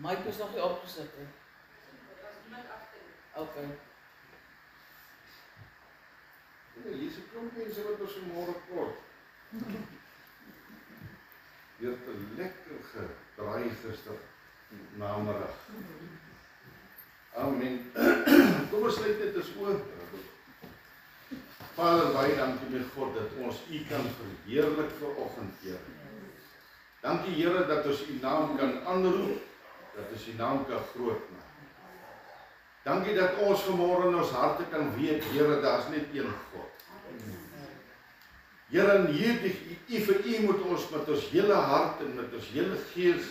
Mike is nog nie opgesit, hè? Okay. Hier is 'n klomp mense wat ons vanmôre kort. Jy het 'n lekker gedraai gister namiddag. Amen. Kom ons sluit net ons oë. Vader, baie dankie my God dat ons U kan verheerlik vanoggend, Here. Dankie Here dat ons U naam kan aanroep, dat ons U naam kan grootmaak. Dankie dat ons vanmôre in ons harte kan weet, Here, daar's net een God. Here, in hierdie vir U moet ons met ons hele hart en met ons hele gees,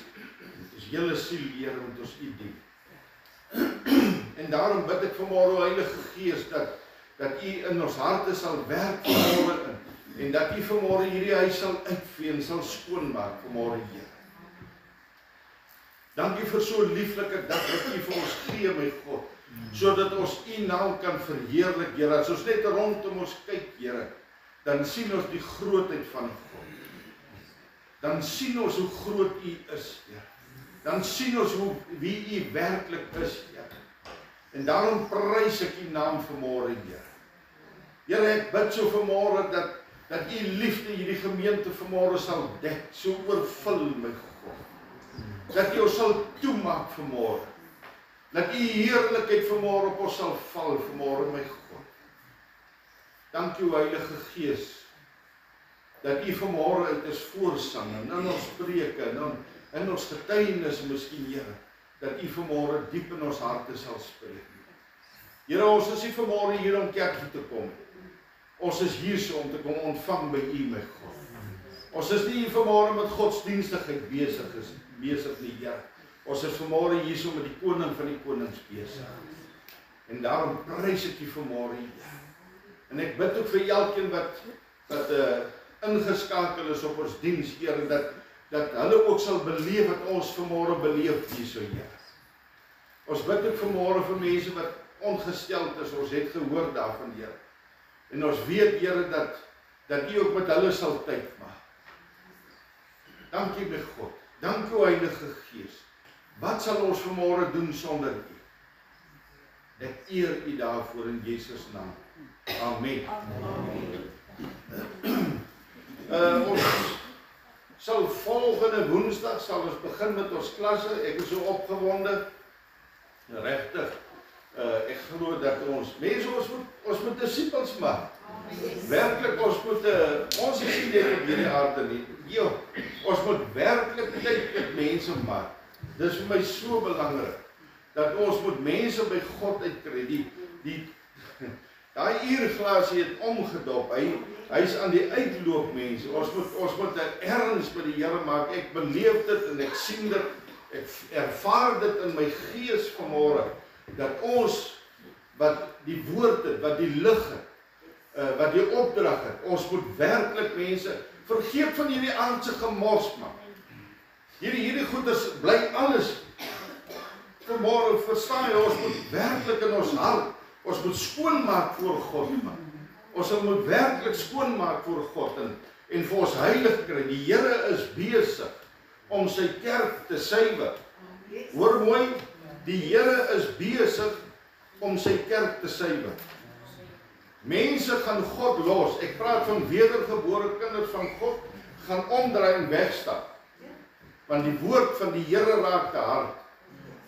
met ons hele siel, Here, met ons U dien. En daarom bid ek vanmôre, Heilige Gees, dat U in ons harte sal werk vanmôre in, en dat U vanmôre hierdie huis sal uitvee en sal skoonmaak vanmôre, Here. Dankie vir so 'n lieflike dag wat U vir ons gee, my God, sodat ons U naam kan verheerlik, Here. As ons net rondom ons kyk, Here, dan sien ons die grootheid van God. Dan sien ons hoe groot U is, Here. Dan sien ons wie U werklik is, Here. En daarom prys ek U naam vanmôre, Here. Here, ek bid so vanmôre dat U liefde hierdie gemeente vanmôre sal dek, so oorvul, my God. Dat U ons sal toemaak vanmôre. Dat U heerlikheid vanmôre op ons sal val vanmôre, my God. Dankie o Heilige Gees, dat U vanmôre uit ons voorsang en in ons preke en in ons getuienis miskien, Here, dat U vanmôre diep in ons harte sal spreek. Here, ons is nie vanmôre hier om kerk toe te kom. Ons is hier so om te kom ontvang by U, my God. Ons is nie hier vanmôre met godsdienstigheid besig nie, Here. Ons is vanmôre hier so met die koning van die konings besig. En daarom prys ek U vanmôre, Here. En ek bid ook vir elkeen wat ingeskakel is op ons diens, Here, dat hulle ook sal beleef wat ons vanmôre beleef hierso, Here. Ons bid ook vanmôre vir mense wat ongesteld is, ons het gehoor daarvan, Here. En ons weet, Here, dat U ook met hulle sal tyd maak. Dankie my God. Dankie o Heilige Gees. Wat sal ons vanmôre doen sonder U? Ek eer U daarvoor in Jesus naam. Amen. Ons sal volgende Woensdag sal ons begin met ons klasse. Ek is so opgewonde. Regtig. Ek glo dat ons moet disippels maak. Werklik ons is nie net op hierdie aarde nie. Jo, ons moet werklik tyd met mense maak. Dis vir my so belangrik dat ons moet mense by God uitkry. Daai uurglasie het omgedop. Hy's aan die uitloop, mense. Ons moet 'n erns by die Here maak. Ek beleef dit en ek sien dit. Ek ervaar dit in my gees vanmôre dat ons wat die woord het, wat die lig het, wat die opdrag het, ons moet werklik mense vergeet van hierdie aardse gemors maak. Hierdie goeders bly alles. Vanmôre verstaan jy, ons moet werklik in ons hart, ons moet skoonmaak voor God, man. Ons moet werklik skoonmaak voor God en vir ons heilig kry. Die Here is besig om sy kerk te suiwer. Hoor mooi, die Here is besig om sy kerk te suiwer. Mense gaan God los. Ek praat van wedergebore kinders van God, gaan omdraai en wegstap. Want die woord van die Here raak te hard.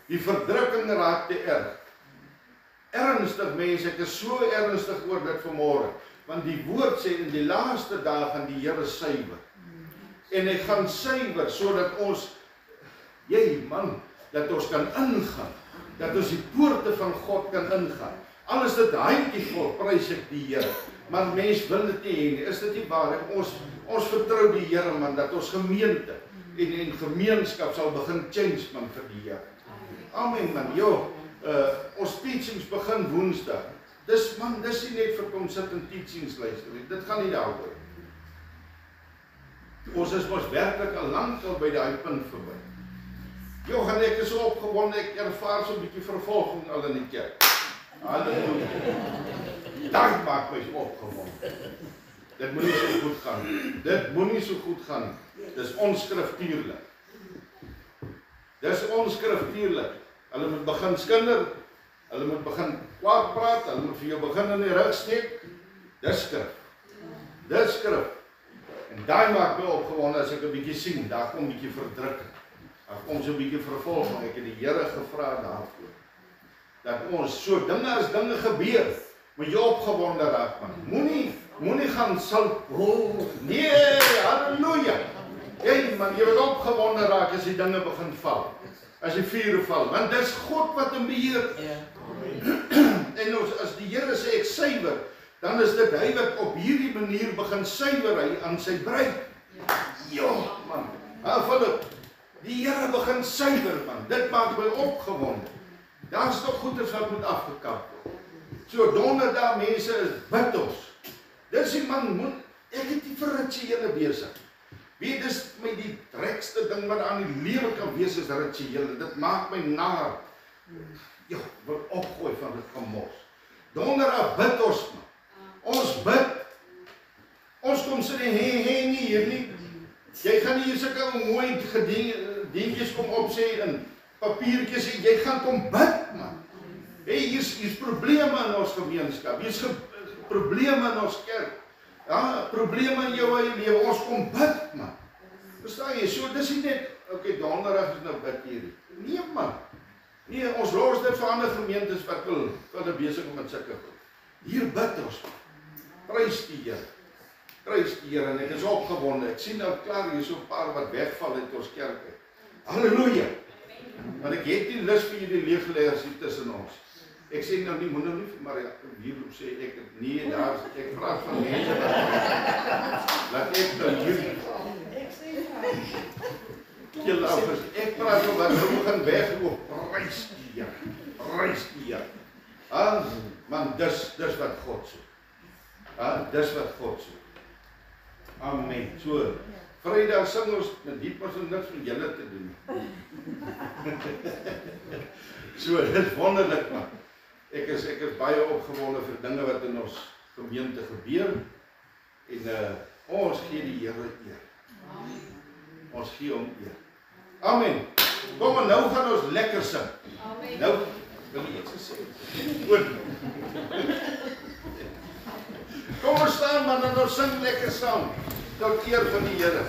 Die verdrukking raak te erg. Ernstig mense, ek is so ernstig oor dit vanmôre. Want die woord sê in die laaste dae gaan die Here suiwer. En hy gaan suiwer sodat ons, dat ons kan ingaan. Dat ons die poorte van God kan ingaan. Alles dit handjievol, prys ek die Here. Maar mens wil dit nie hê nie. Is dit nie waar? Ons vertrou die Here, man, dat ons gemeente en gemeenskap sal begin change, man, vir die Here. Amen, man. Ons teachings begin Woensdag. Dis nie net vir kom sit en teachings luister nie. Dit gaan nie daaroor. Ons is mos werklik al lank al by daai punt verby. Gaan ek is so opgewonde, ek ervaar so 'n bietjie vervolging al in die kerk. Halleluja. Dank maak my so opgewonde. Dit moet nie so goed gaan. Dit moet nie so goed gaan. Dis onskriftuurlik. Dis onskriftuurlik. Hulle moet begin skinder, hulle moet begin kwaad praat, hulle moet vir jou begin in die rug steek. Dis skrif. Dis skrif. En daai maak my opgewonde as ek 'n bietjie sien, daar kom 'n bietjie verdrukking. Daar kom so 'n bietjie vervolging. Ek het die Here gevra daarvoor. Dat ons so dinge as dinge gebeur, moet jy opgewonde raak man. Moenie gaan sulk. Nee, halleluja. Hey man, jy moet opgewonde raak as die dinge begin val. As die vure val, want dis God wat in beheer is. En as die Here sê ek suiwer, dan is dit hy wat op hierdie manier begin suiwer hy aan sy bruid. Ja, man. Philip, die Here begin suiwer man. Dit maak my opgewonde. Daar's nog goeders wat moet afgekap word. So donderdag mense is bid ons. Dis die man, ek het die vir rituele besig. Wie dis my die drekste ding wat aan die lewe kan wees is rituele. Dit maak my naar. Ja, wil opgooi van dit gemors. Donderdag bid ons man. Ons bid. Ons kom sê hey nie hier nie. Jy gaan nie hier sulke mooi dingetjies kom opsê in papiertjies en jy gaan kom bid man. Hey, hier's probleme in ons gemeenskap. Hier's probleme in ons kerk. Ja, probleme in jou eie lewe. Ons kom bid man. Verstaan jy? So dis nie net okay, donderdag is nou bid hier. Nee man. Nee, ons los dit vir ander gemeentes wat hulle besig om met sulke goed. Hier bid ons. Prys die Here. Prys die Here en ek is opgewonde. Ek sien nou klaar hier so 'n paar wat wegval uit ons kerk. Halleluja. Want ek het nie lus vir julle leefleiers hier tussen ons. Ek sê nou nie, moet nou nie vir Maria hierop sê ek nee, daar ek praat van mense wat laat ek nou hier. Julle ouers, ek praat oor wat begin wegloop. Prys die Here. Prys die Here. Man, dis wat God soek. Dis wat God soek. Amen. So, Vrydag sing ons met die persoon niks met julle te doen. So, dit is wonderlik man. Ek is baie opgewonde vir dinge wat in ons gemeente gebeur. En ons gee die Here eer. Ons gee hom eer. Amen. Kom maar, nou gaan ons lekker sing. Amen. Nou wil jy iets sê. Goed. Kom ons staan man en ons sing lekker saam. Tot eer van die Here.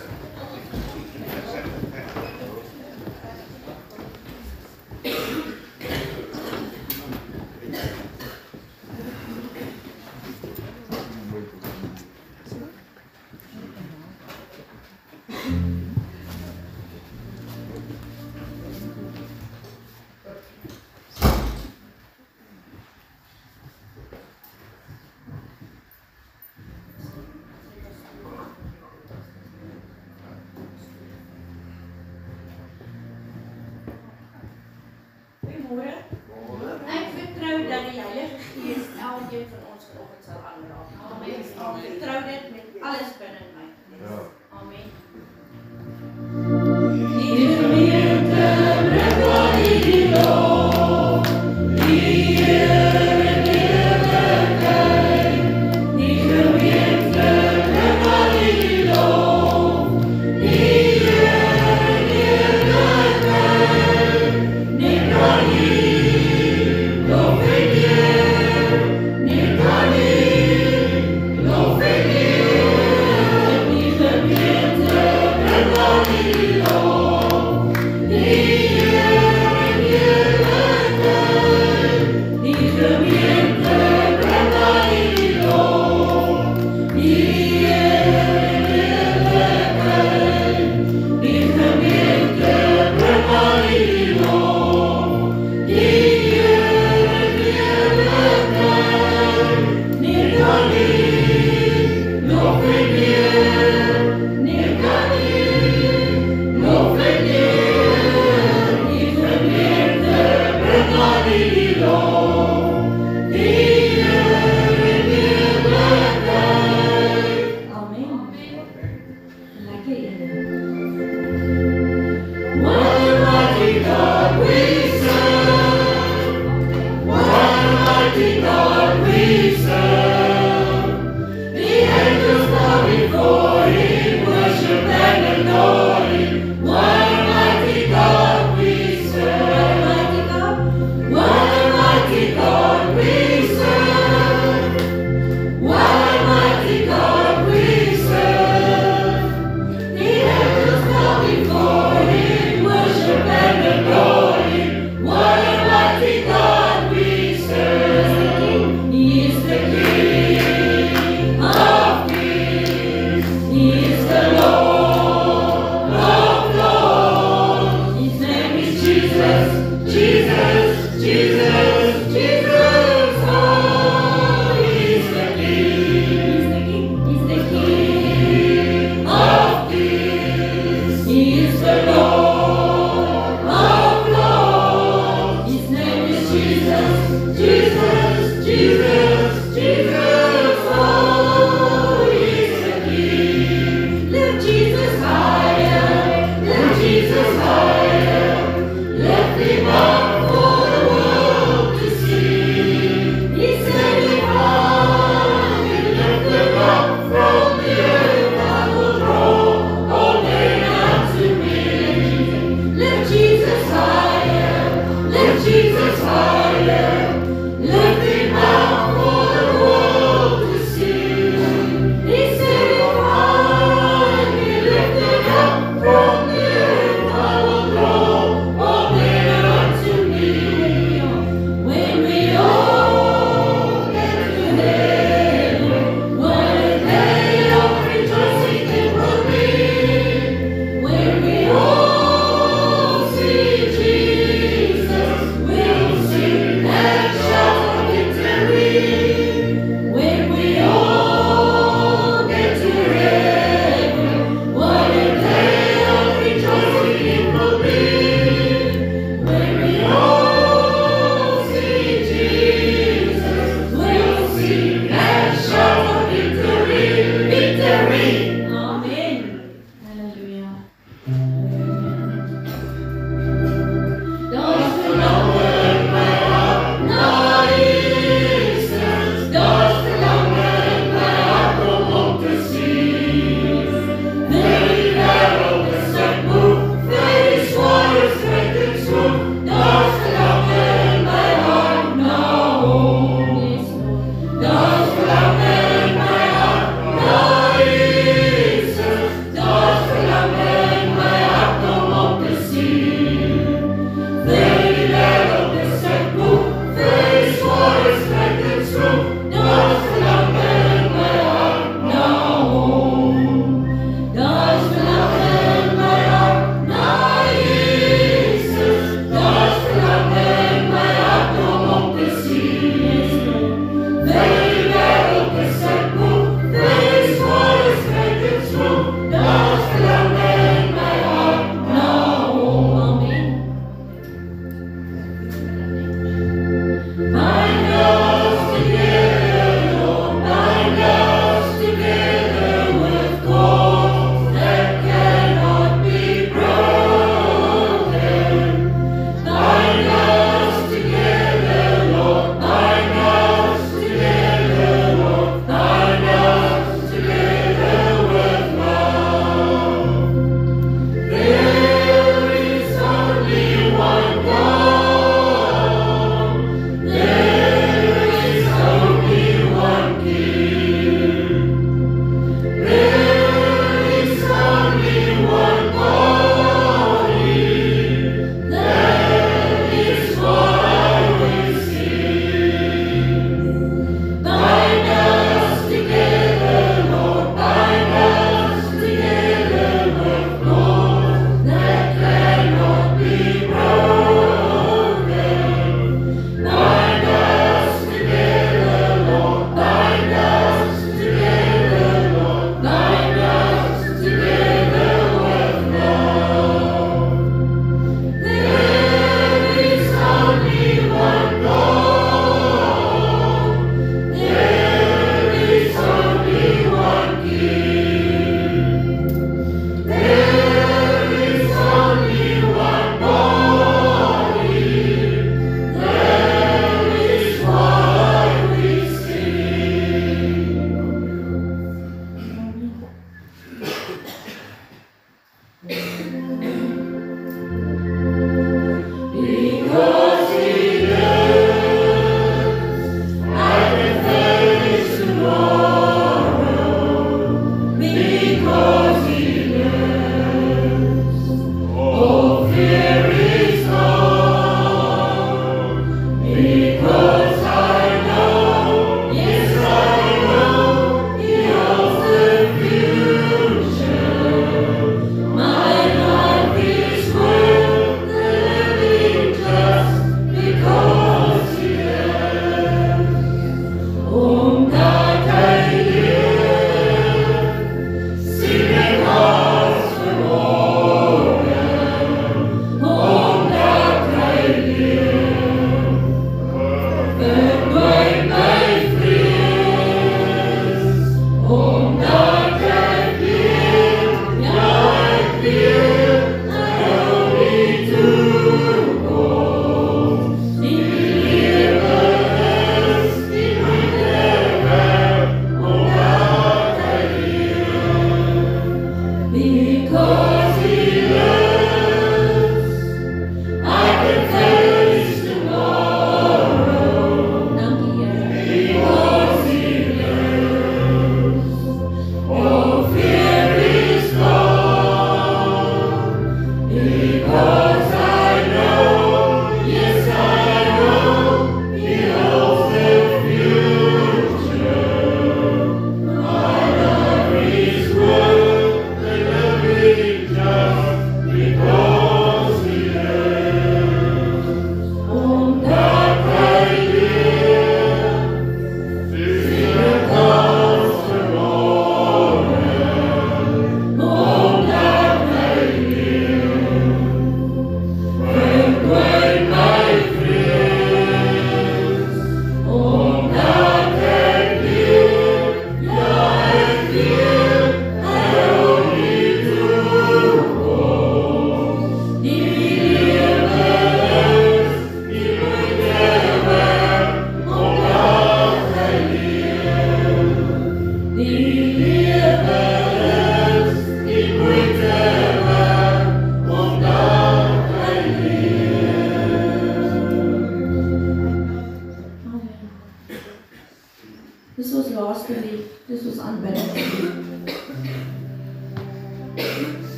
Lift him up for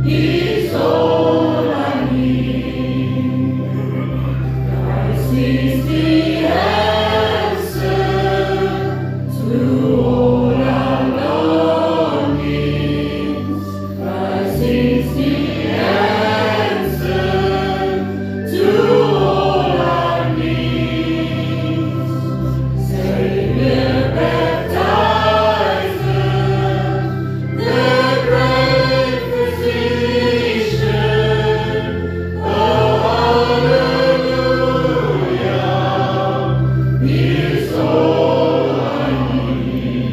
He's all I need. Christ is the answer to all our longings. Christ is the answer to all our needs. Savior, baptizer, the great physician. Oh, hallelujah, He is all I need.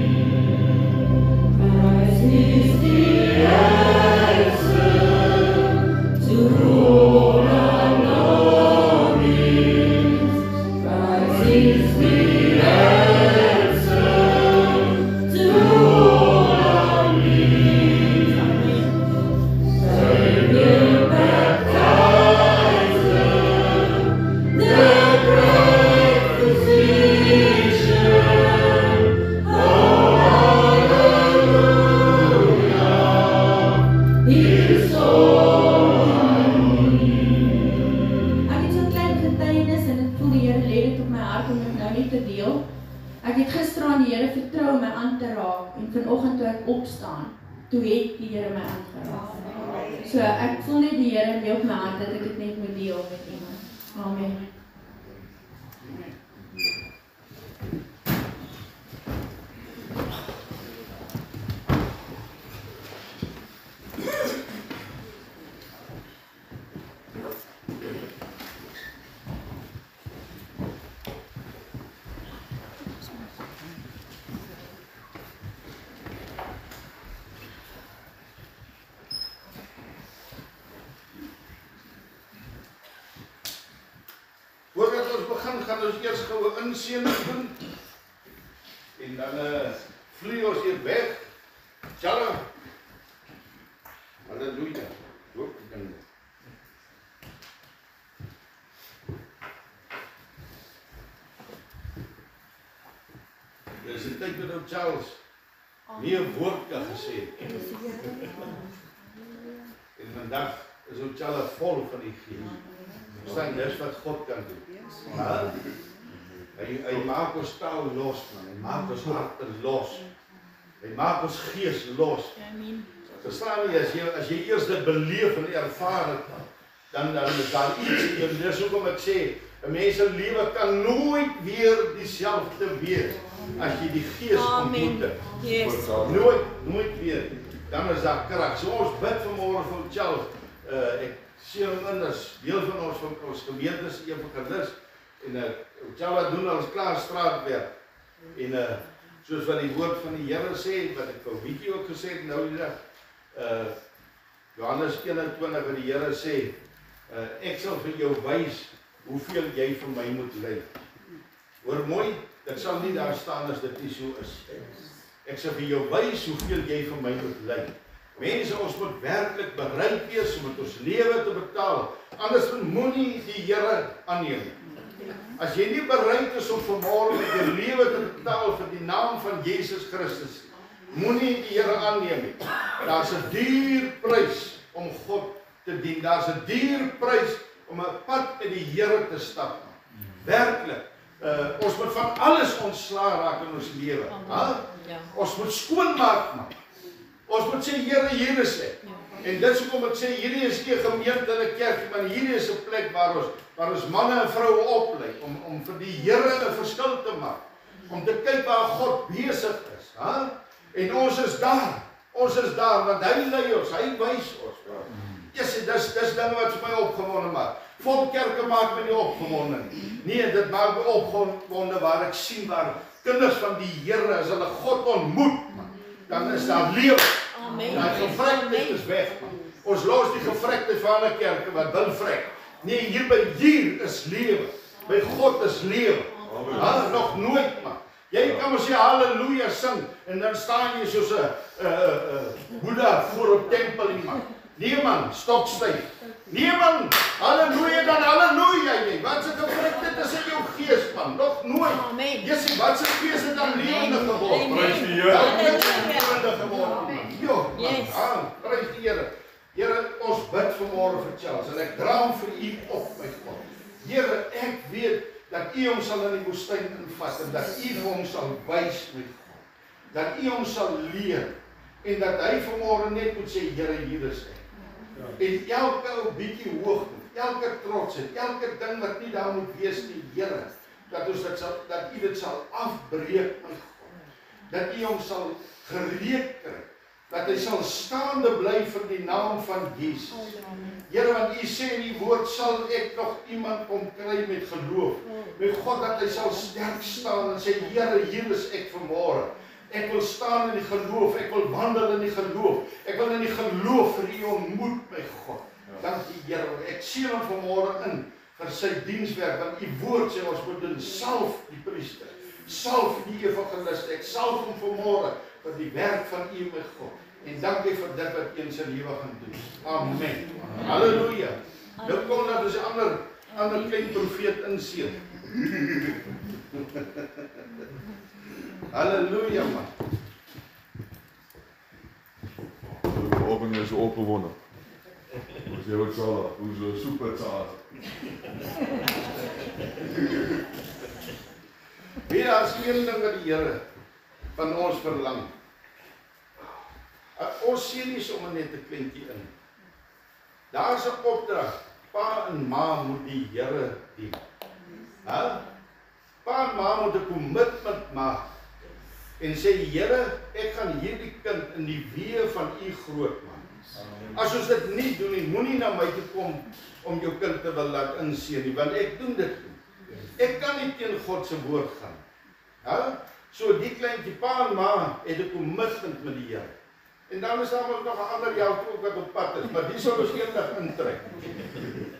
Christ is the answer to all our longings. Christ is the answer to all our needs. Savior, baptizer, the great physician. Oh, hallelujah, He is all I need. Ek het so 'n klein getuienis en ek voel die Here lê dit op my hart om dit nou net te deel. Ek het gister aan die Here vertrou om my aan te raak en vanoggend toe ek opstaan, toe het die Here my aangeraak. So ek voel net die Here lê op my hart dat ek dit net moet deel met iemand. Amen. Voordat ons begin, gaan ons eers gou 'n inseëning doen. En dan vlieg ons hier weg. Shalom. Halleluja. Hoop ek kan. Dis 'n tyd met ou Charles. Nie 'n woord kan gesê het. En vandag is ou Charles vol van die Gees. Verstaan, dis wat God kan doen. Ja? Hy maak ons taal los, man. Hy maak ons harte los. Hy maak ons gees los. Verstaan jy, as jy eers dit beleef en ervaar het, dan is daar iets in jou. Dis hoekom ek sê, 'n mens se lewe kan nooit weer dieselfde wees as jy die Gees ontmoet het. Yes. Nooit weer. Dan is daar krag. So ons bid vanmôre vir Charles. Ek sien hom in as deel van ons gemeente se evangelis en Charles doen ons klaar straatwerk. En soos wat die woord van die Here sê, wat ek vir Wiekie ook gesê het nou die dag, Johannes 21 wat die Here sê, ek sal vir jou wys hoeveel jy vir my moet ly. Hoor mooi, dit sal nie daar staan as dit nie so is. Ek sal vir jou wys hoeveel jy vir my moet ly. Mense, ons moet werklik bereid wees om met ons lewe te betaal. Anders moenie die Here aanneem. As jy nie bereid is om vanmôre met jou lewe te betaal vir die naam van Jesus Christus, moenie die Here aanneem nie. Daar's 'n duur prys om God te dien. Daar's 'n duur prys om 'n pad met die Here te stap. Werklik. Ons moet van alles ontslaa raak in ons lewe. Ons moet skoonmaak, man. Ons moet sê, Here, hier is ek. En dit is hoekom ek sê, hierdie is nie 'n gemeente en 'n kerk, maar hierdie is 'n plek waar ons manne en vroue oplei, om vir die Here 'n verskil te maak. Om te kyk waar God besig is. En ons is daar, want hy lei ons, hy wys ons. Dis dinge wat vir my opgewonde maak. Vol kerke maak my nie opgewonde nie. Nee, dit maak my opgewonde waar ek sien waar kinders van die Here, as hulle God ontmoet, dan is daar lewe. Amen. Die gevrekheid is weg. Ons los die gevrekheid van 'n kerke wat wil vrek. Nee, hier is lewe. By God is lewe. Nog nooit, man. Jy kan maar sê halleluja sing en dan staan jy soos 'n Boeddha voor 'n tempel iemand. Nee man, stokstyf. Nee man, halleluja dan halleluja jy. Wat se gevrekheid is in jou gees, man? Nog nooit. Amen. Jesus, wat se gees het dan lewende geword? Prys die Here. Lewende geword. Jo, Yes. prys die Here. Here, ons bid vanmôre vir Charles en ek dra hom vir U op, my God. Here, ek weet dat U hom sal in die woestyn invat en dat U vir hom sal wys, my God. Dat U hom sal leer en dat hy vanmôre net moet sê, Here, hier is ek. En elke bietjie hoogte, elke trotsheid, elke ding wat nie daar moet wees nie, Here, dat U dit sal afbreek, my God. Dat U hom sal gereed kry. Dat hy sal staande bly vir die naam van Jesus. Here, want U sê in die woord, sal ek nog iemand kom kry met geloof. Met God, dat hy sal sterk staan en sê, Here, hier is ek vanmôre. Ek wil staan in die geloof, ek wil wandel in die geloof. Ek wil in die geloof vir U ontmoet, my God. Dankie, Here. Ek seën hom vanmôre in vir sy dienswerk, want U woord sê ons moet doen, salf die priester, salf die evangeliste. Ek salf hom vanmôre vir die werk van U, my God. En dankie vir dit wat U in sy lewe gaan doen. Amen. Halleluja. Nou kom dat ons 'n ander klein profeet inseën. Halleluja, man. De ogen is opgewonnen. Dus je wordt zo, hoe zo super zaad. Weer as een ding wat die Here van ons verlang. Ons sien nie sommer net 'n kleintjie in. Daar's 'n opdrag. Pa en ma moet die Here dien. Pa en ma moet 'n kommitment maak en sê, Here, ek gaan hierdie kind in die weë van U groot maak. As ons dit nie doen nie, moenie na my toe kom om jou kind te wil laat inseën nie, want ek doen dit nie. Ek kan nie teen God se woord gaan. Ja? So die kleintjie, pa en ma het 'n kommitment met die Here. En dan is daar nog 'n ander jou ook wat op pad is, maar die sal ons eendag intrek.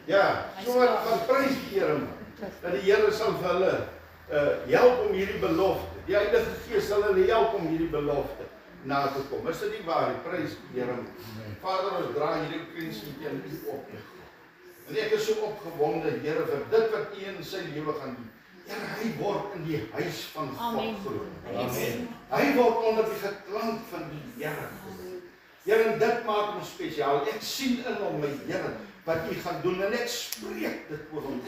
Ja, so wat prys die Here, dat die Here sal vir hulle help om hierdie belofte. Die Heilige Gees sal hulle help om hierdie belofte na te kom. Is dit nie waar? Prys die Here. Vader, ons dra hierdie kindjie teen U op. En ek is so opgewonde, Here, vir dit wat U in sy lewe gaan doen. Here, hy word in die huis van God groot. Amen. Hy word onder die geklank van die Here. Here, en dit maak hom spesiaal. Ek sien in hom, my Here, wat U gaan doen en ek spreek dit oor hom.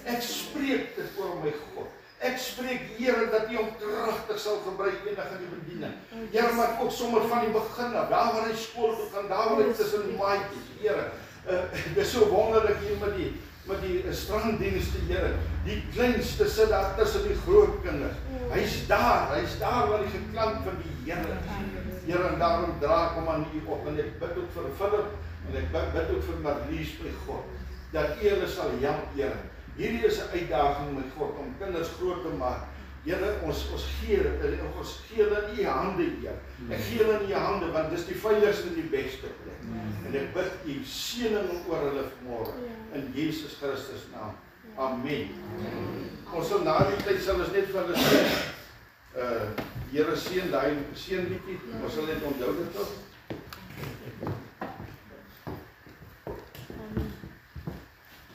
Ek spreek dit oor my God. Ek spreek, Here, dat U hom kragtig sal gebruik eendag in die bediening. Here, maar ook sommer van die begin af, daar waar hy skool toe gaan, daar waar hy tussen die maatjies, Here. Dit is so wonderlik hier met die stranddienste, Here. Die kleinste sit daar tussen die groot kinders. Hy's daar waar die geklank van die Here. Here, en daarom dra ek hom aan U op en ek bid ook vir Philip en ek bid ook vir Marlies, my God, dat U hulle sal help, Here. Hierdie is 'n uitdaging, my God, om kinders groot te maak. Here, ons gee hulle in U hande, Here. Ek gee hulle in U hande, want dis die veiligste en die beste plek. En ek bid U seëning oor hulle vanmôre, in Jesus Christus naam. Amen. Ons sal na die tyd sal ons net vir hulle sê, Here seën daai seënliedjie, ons sal net onthou dit tog.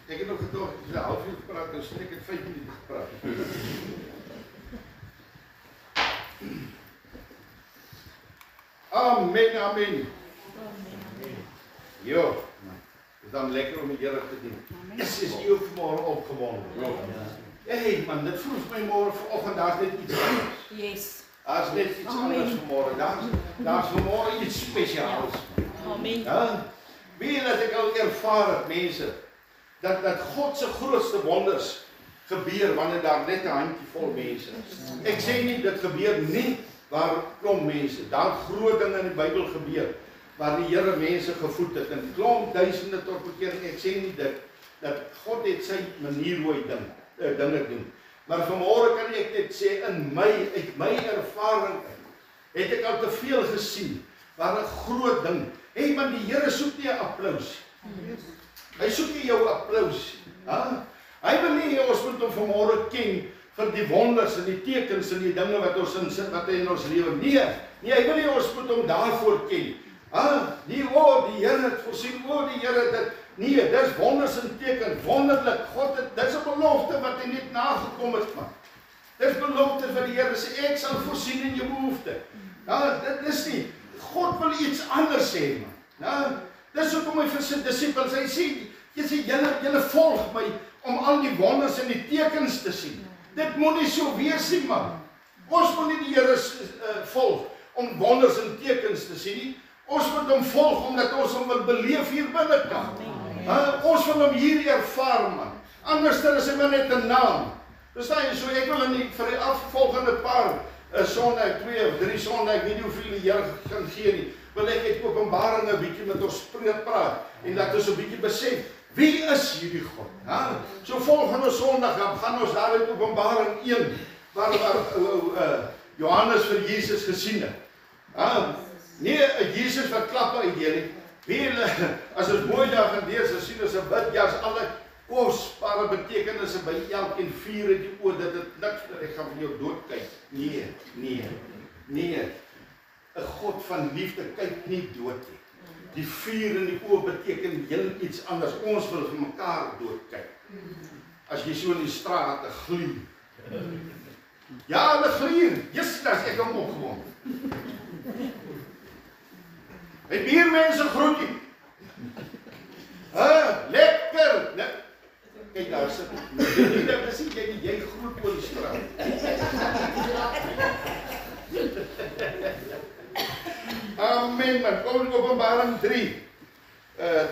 Ek het nog gedog, ek het 'n halfuur gepraat, nou sê ek het 5 minute gepraat. Amen, amen. Jo, dit is dan lekker om die Here te dien. Is jy ook vanmôre opgewonde? Hey man, dit voel vir my môre vanoggend, daar's net iets anders. Yes. Daar's net iets anders vanmôre. Daar's vanmôre iets spesiaals. Amen. Ja? Weet jy dat ek al ervaar het, mense, dat God se grootste wonders gebeur wanneer daar net 'n handjievol mense is. Ek sê nie dit gebeur nie waar klomp mense, daar groot dinge in die Bybel gebeur waar die Here mense gevoed het en klomp duisende tot bekering. Ek sê nie dit dat God het sy manier hoe hy dinge doen. Maar vanmôre kan ek net sê uit my ervaring het ek al te veel gesien waar 'n groot ding. Hey man, die Here soek nie 'n applous. Hy soek nie jou applous. Hy wil nie ons moet hom vanmôre ken vir die wonders en die tekens en die dinge wat ons wat hy in ons lewe. Nee, hy wil nie ons moet hom daarvoor ken. Die Here het voorsien, die Here dit. Nee, dis wonders en tekens, wonderlik. God het, dis 'n belofte wat hy net nagekom het, man. Dis belofte vir die Here sê, ek sal voorsien in jou behoefte. Dit is nie, God wil iets anders sê, man. Dis hoekom hy vir sy disippels, hy sê, julle volg my om al die wonders en die tekens te sien. Dit moet nie so wees nie, man. Ons moet nie die Here volg om wonders en tekens te sien nie. Ons moet hom volg omdat ons hom wil beleef hier binnekant. Ons wil hom hier ervaar, man. Anders is hy maar net 'n naam. Verstaan jy? So ek wil in vir die afvolgende paar Sondag, 2 of 3 Sondag, ek weet nie hoeveel die Here gaan gee nie, wil ek uit Openbaring 'n bietjie met ons praat en dat ons 'n bietjie besef, wie is hierdie God? So volgende Sondag gaan ons daar uit Openbaring 1 waar Johannes vir Jesus gesien het. Nie 'n Jesus wat klappe uitdeel nie. Wie as ons mooi daar gaan lees, sien ons 'n witjas, alle kosbare betekenisse by elkeen, vuur in die oë, dit niks dat ek gaan vir jou dood kyk. Nee. 'n God van liefde kyk nie dood nie. Die vuur in die oë beteken heel iets anders. Ons wil vir mekaar dood kyk. As jy so in die straat gluur. Ja, hulle gluur. Jesus, ek hom opgewond. My buurmense groet jy. Lekker. Kyk daar sit. Dit is jy groet oor die straat. Amen, man. Kom in Openbaring 3.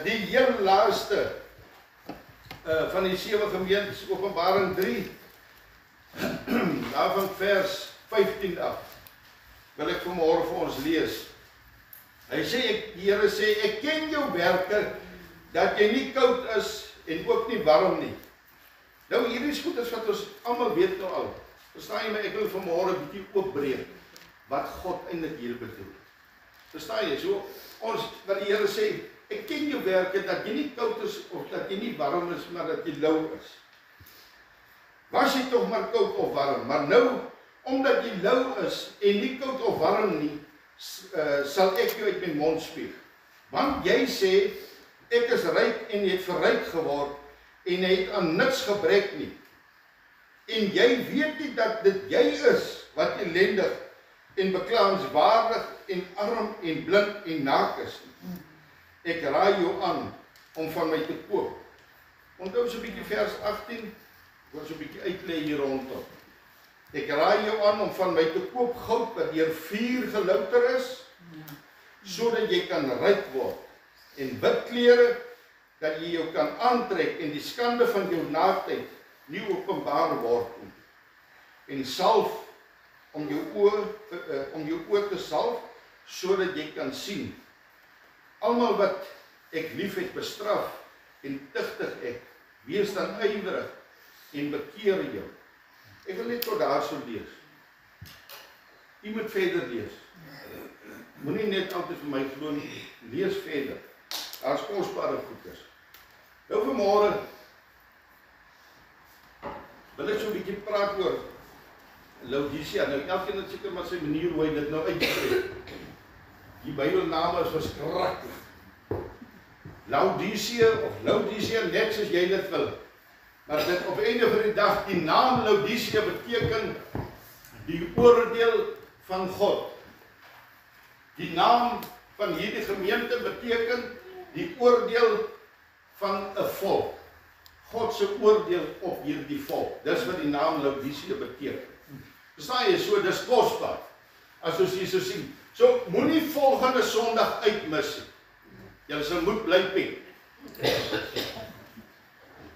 Die heel laaste van die 7 gemeentes, Openbaring 3. Daarvan vers 15 af. Wil ek vanmôre vir ons lees. Hy sê, die Here sê, ek ken jou werke, dat jy nie koud is en ook nie warm nie. Nou hierdie is goed is wat ons almal weet nou al. Verstaan jy my, ek wil vanmôre 'n bietjie oopbreek wat God eintlik hier bedoel. Verstaan jy? So ons wat die Here sê, ek ken jou werke, dat jy nie koud is of dat jy nie warm is, maar dat jy lou is. Was jy tog maar koud of warm, maar nou omdat jy lou is en nie koud of warm nie, sal ek jou uit my mond spuug. Want jy sê, ek is ryk en jy het verryk geword en jy het aan niks gebrek nie. En jy weet nie dat dit jy is wat ellendig en beklaanswaardig en arm en blind en naak is. Ek raai jou aan om van my te koop. Onthou so 'n bietjie vers 18, ek wil so 'n bietjie uitlei hier rondom. Ek raai jou aan om van my te koop goud wat deur vuur gelouter is, sodat jy kan ryk word, en wit klere dat jy jou kan aantrek en die skande van jou naaktheid nie openbaar word nie. En salf om jou oë te salf sodat jy kan sien. Almal wat ek liefhet bestraf en tugtig ek, wees dan ywerig en bekeer jou. Ek wil net tot daar so lees. Jy moet verder lees. Moenie net altyd vir my glo nie, lees verder. Daar's kosbare goeders. Nou vanmôre wil ek so 'n bietjie praat oor Laodicea. Nou elkeen het seker maar sy manier hoe hy dit nou uitspreek. Die Bybelname is verskriklik. Laodicea net soos jy dit wil. Maar dit op einde van die dag, die naam Laodicea beteken die oordeel van God. Die naam van hierdie gemeente beteken die oordeel van 'n volk. God se oordeel op hierdie volk. Dis wat die naam Laodicea beteken. Verstaan jy? So dis kosbaar. As ons hier so sien. So moenie volgende Sondag uitmis nie. Jy sal moet bly pik.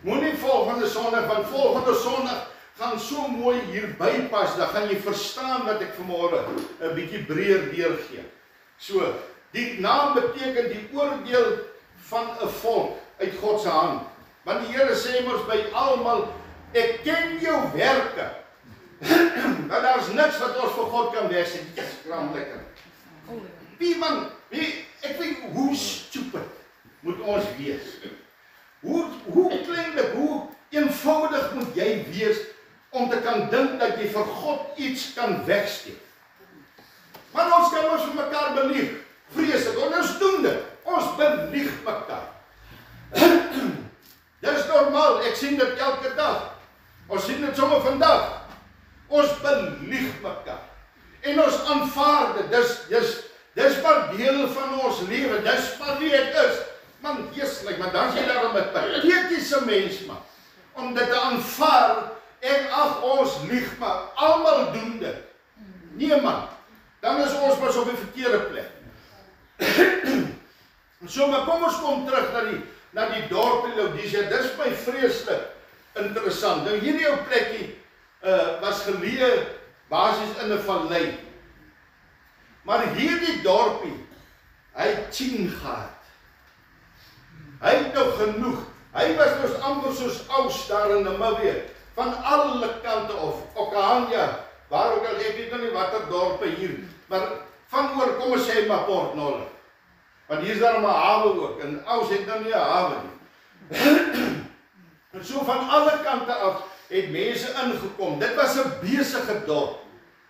Moenie volgende Sondag, want volgende Sondag gaan so mooi hier bypas, dan gaan jy verstaan wat ek vanmôre 'n bietjie breër deurgee. So, die naam beteken die oordeel van 'n volk uit God se hand. Want die Here sê mos by almal, ek ken jou werke. Maar daar's niks wat ons vir God kan wys nie. Dis kram lekker. Ek weet hoe stupid moet ons wees. Hoe kleinlik, hoe eenvoudig moet jy wees om te kan dink dat jy vir God iets kan wegsteek. Maar ons kan ons vir mekaar belieg. Vreeslik, ons doen dit. Ons belieg mekaar. Dis normaal, ek sien dit elke dag. Ons sien dit sommer vandag. Ons belieg mekaar. En ons aanvaar dit. Dis maar deel van ons lewe. Dis maar wie ek is. Man, geestelik, maar dan is jy daar 'n patetiese mens, man. Om dit te aanvaar, en ag, ons lieg, maar almal doen dit. Nee, man. Dan is ons pas op die verkeerde plek. So, maar kom ons kom terug na die dorp in Laodicea. Dis my vreeslik interessant. Nou hierdie ou plekkie was geleë basies in 'n vallei. Maar hierdie dorpie, hy het 10 gehad. Hy het nou genoeg. Hy was dus amper soos Aus daar in Namibië, van alle kante of Okahanja, waar ook al, ek weet nou nie watter dorpe hier, maar van oor, kom ons sê maar Port Nolloth. Want hier is daar 'n hawe ook, en Aus het nou nie 'n hawe nie. En so van alle kante af het mense ingekom. Dit was 'n besige dorp.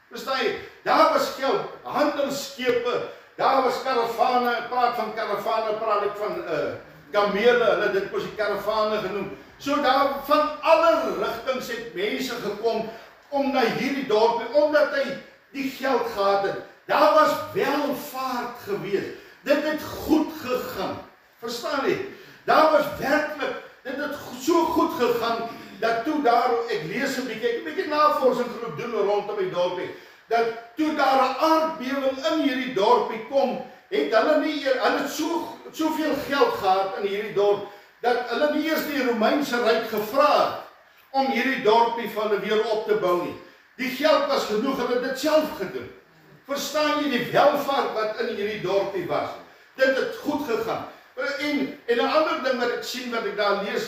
Verstaan jy? Daar was geld, handelskepe, daar was karavane, ek praat van karavane, praat ek van kamele, hulle dit was die karavane genoem. So daar van alle rigtings het mense gekom om na hierdie dorpie, omdat hy die geld gehad het. Daar was welvaart gewees. Dit het goed gegaan. Verstaan jy? Daar was werklik, dit het so goed gegaan, dat toe daar, ek lees 'n bietjie navorsing gedoen rondom die dorpie, dat toe daar 'n aardbewing in hierdie dorpie kom, het hulle het soveel geld gehad in hierdie dorp, dat hulle nie eers die Romeinse Ryk gevra het om hierdie dorpie van hulle weer op te bou nie. Die geld was genoeg, hulle het dit self gedoen. Verstaan jy die welvaart wat in hierdie dorpie was? Dit het goed gegaan. En 'n ander ding wat ek sien, wat ek daar lees,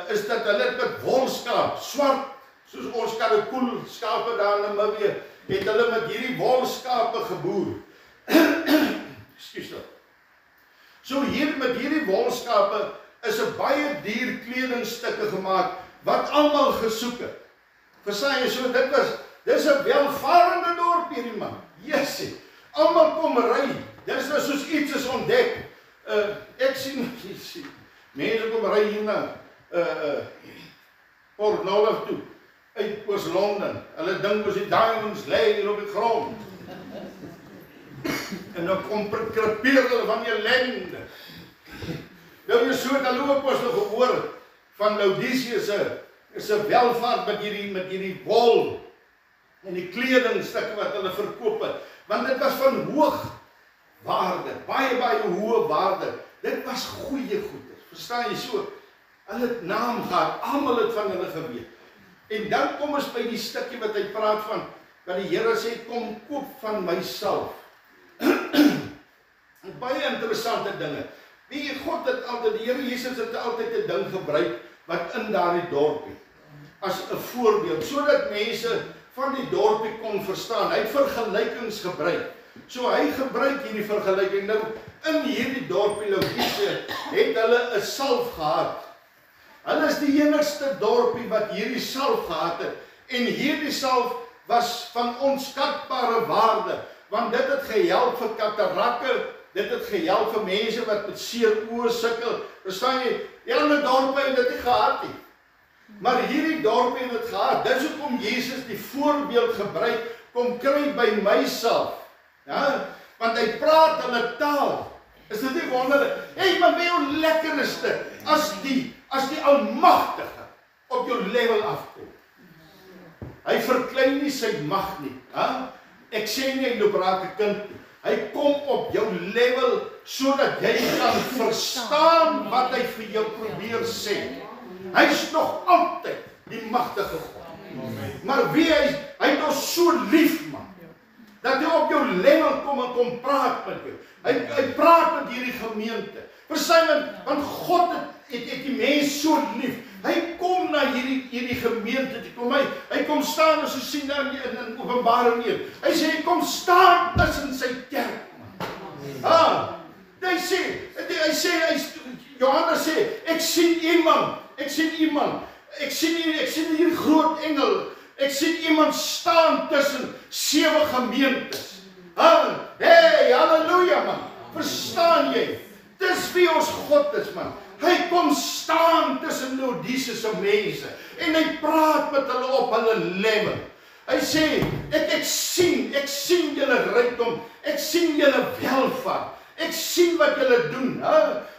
is dat hulle met wolskaap, swart, soos ons karakoel skape daar in Namibië, het hulle met hierdie wolskape geboer. Ekskuus tog. So hier met hierdie wolskape is 'n baie duur kledingstukke gemaak wat almal gesoek het. Verstaan jy, so dis 'n welvarende dorp hierdie man. Jessie, almal kom ry. Dis nou soos iets is ontdek. Ek sien mense kom ry hier na Port Nolloth toe, uit Oos-London. Hulle dink ons die diamonds lê hier op die grond. En dan kom krepeer hulle van die ellende. Nou is so, dan loop ons nog gehoor van Laodicea is 'n welvaart met hierdie wol en die kledingstukke wat hulle verkoop het. Want dit was van hoog waarde, baie hoë waarde. Dit was goeie goeder. Verstaan jy so? Hulle het naam gehad, almal het van hulle geweet. En dan kom ons by die stukkie wat hy praat van, wat die Here sê, kom koop van my salf. Baie interessante dinge. Wie God het altyd, die Here Jesus het altyd 'n ding gebruik wat in daardie dorpie as 'n voorbeeld, sodat mense van die dorpie kon verstaan. Hy het vergelykings gebruik. So hy gebruik hierdie vergelyking. Nou in hierdie dorpie Laodicea het hulle 'n salf gehad. Hulle is die enigste dorpie wat hierdie salf gehad het. En hierdie salf was van onskatbare waarde, want dit het gehelp vir katarakke, dit het gehelp vir mense wat met seer oë sukkel. Verstaan jy? Die ander dorpe het dit nie gehad nie. Maar hierdie dorpie het dit gehad. Dis hoekom Jesus die voorbeeld gebruik, kom kry by myself. Ja? Want hy praat hulle taal. Is dit nie wonderlik? Hey, maar wie hoe lekker is dit as die Almagtige op jou level afkom. Hy verklein nie sy mag nie. Ha? Ek sê nie hy loop raak 'n kind nie. Hy kom op jou level sodat jy kan verstaan wat hy vir jou probeer sê. Hy is nog altyd die magtige God. Maar wie hy het ons so lief, man, dat hy op jou level kom en kom praat met jou. Hy praat met hierdie gemeente. Verstaan, want God het die mens so lief. Hy kom na hierdie gemeente toe. Hy kom staan, as jy sien daar in Openbaring 1. Hy sê, hy kom staan tussen sy kerk. Hy sê, Johannes sê, ek sien iemand, ek sien hier groot engel, ek sien iemand staan tussen 7 gemeentes. Hey, halleluja, man. Verstaan jy? Dis wie ons God is, man. Hy kom staan tussen Laodicea mense en hy praat met hulle op hulle lewe. Hy sê, ek sien julle rykdom, ek sien julle welvaart, Ek sien wat julle doen.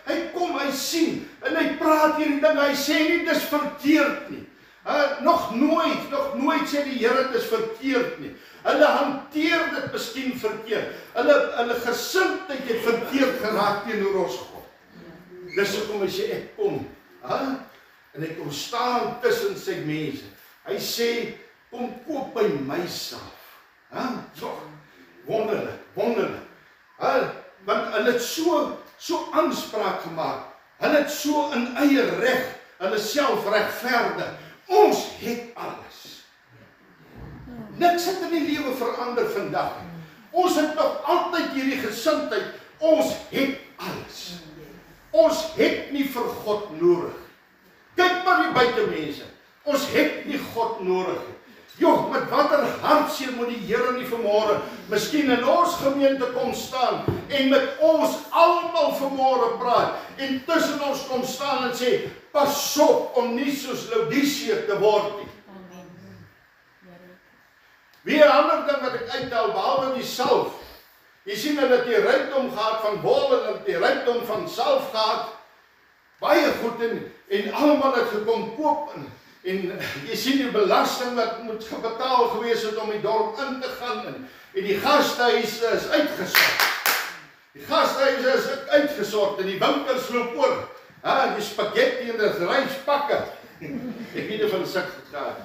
Hy kom, hy sien, en hy praat hierdie ding, hy sê nie, dis verkeerd nie. Nog nooit sê die Here dit is verkeerd nie. Hulle hanteer dit miskien verkeerd. Hulle gesindheid het verkeerd geraak teenoor ons God. Dis hoekom hy sê, ek kom. En hy kom staan tussen sy mense. Hy sê, kom koop by my self. Wonderlik. Want hulle het so aanspraak gemaak. Hulle het so in eie reg, hulle self regverdig. Ons het alles. Niks het in die lewe verander vandag. Ons het nog altyd hierdie gesindheid. Ons het alles. Ons het nie vir God nodig. Kyk maar die buitemense. Ons het nie God nodig. Joh, met watter hartseer moet die Here nie vanmôre miskien in ons gemeente kom staan en met ons almal vanmôre praat en tussen ons kom staan en sê, pas op om nie soos Laodicea te word nie. Weer 'n ander ding wat ek uithaal, behalwe die salf. Jy sien hulle het die rykdom gehad van wol en hulle het die rykdom van salf gehad. Baie goed en almal het gekom koop en jy sien die belasting wat moet betaal gewees het om die dorp in te gaan en die gastehuise is uitgesort. Die gastehuise is uitgesort en die winkels loop oor. Die spaghetti en die ryspakke. Ek weet nie van suk gegaan.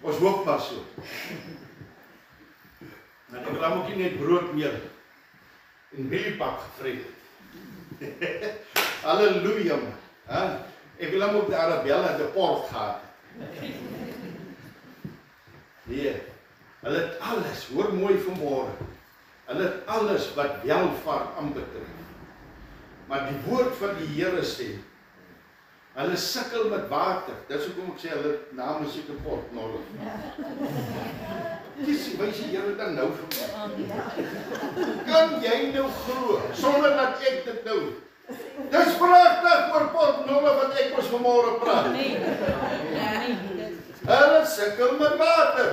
Ons hoop maar so. Maar ek wil ook nie net broodmeel en mieliepak gevreet het. Halleluja. Ek wil ook die Arabella de port gehad. Nee, hulle het alles, hoor mooi vanmôre. Hulle het alles wat welvaart aanbetref. Maar die woord van die Here sê, hulle sukkel met water. Dis hoekom ek sê hulle naam is seker pot nodig. Dis wys die Here dan nou vir my. Kan jy nou glo sonder dat ek dit nou? Dis pragtig oor pot nodig wat ek ons vanmôre praat. Hulle sukkel met water.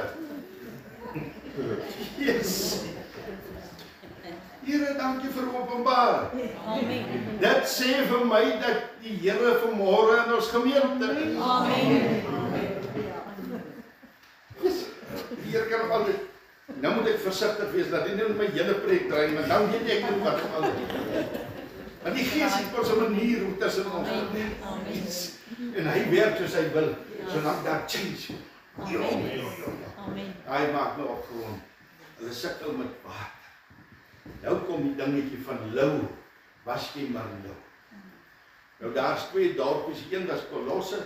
Yes. Here, dankie vir openbaring. Amen. Dit sê vir my dat die Here vanmôre in ons gemeente is. Amen. Yes. Die Here kan altyd. Nou moet ek versigtig wees dat hy nie my hele preek draai, maar dan weet ek nie wat ek al doen. Want die Gees het ons 'n manier om tussen ons te wees. En hy werk soos hy wil, solank daar change. Amen. Hy maak my opgewoon. Hulle sukkel met water. Nou kom die dingetjie van lou, was jy maar lou. Nou daar's 2 dorpies, een was Kolosse.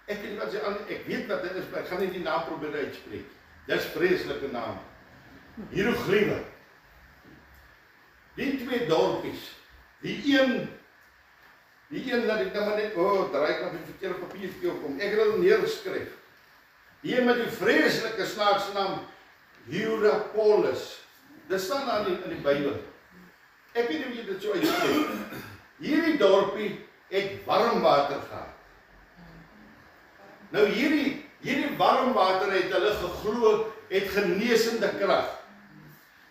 Ek weet wat sy aan, ek weet wat dit is, maar ek gaan nie die naam probeer uitspreek. Dis vreeslike naam. Hieroglywe. Die 2 dorpies. Die een dat ek nou maar net, draai ek op die verkeerde papiertjie op kom. Ek het hulle neergeskryf. Die een met die vreeslike snaakse naam Hierapolis. Dit staan daar in die Bybel. Ek weet nie of jy dit so uitspreek. Hierdie dorpie het warm water gehad. Nou hierdie warm water het hulle geglo het genesende krag.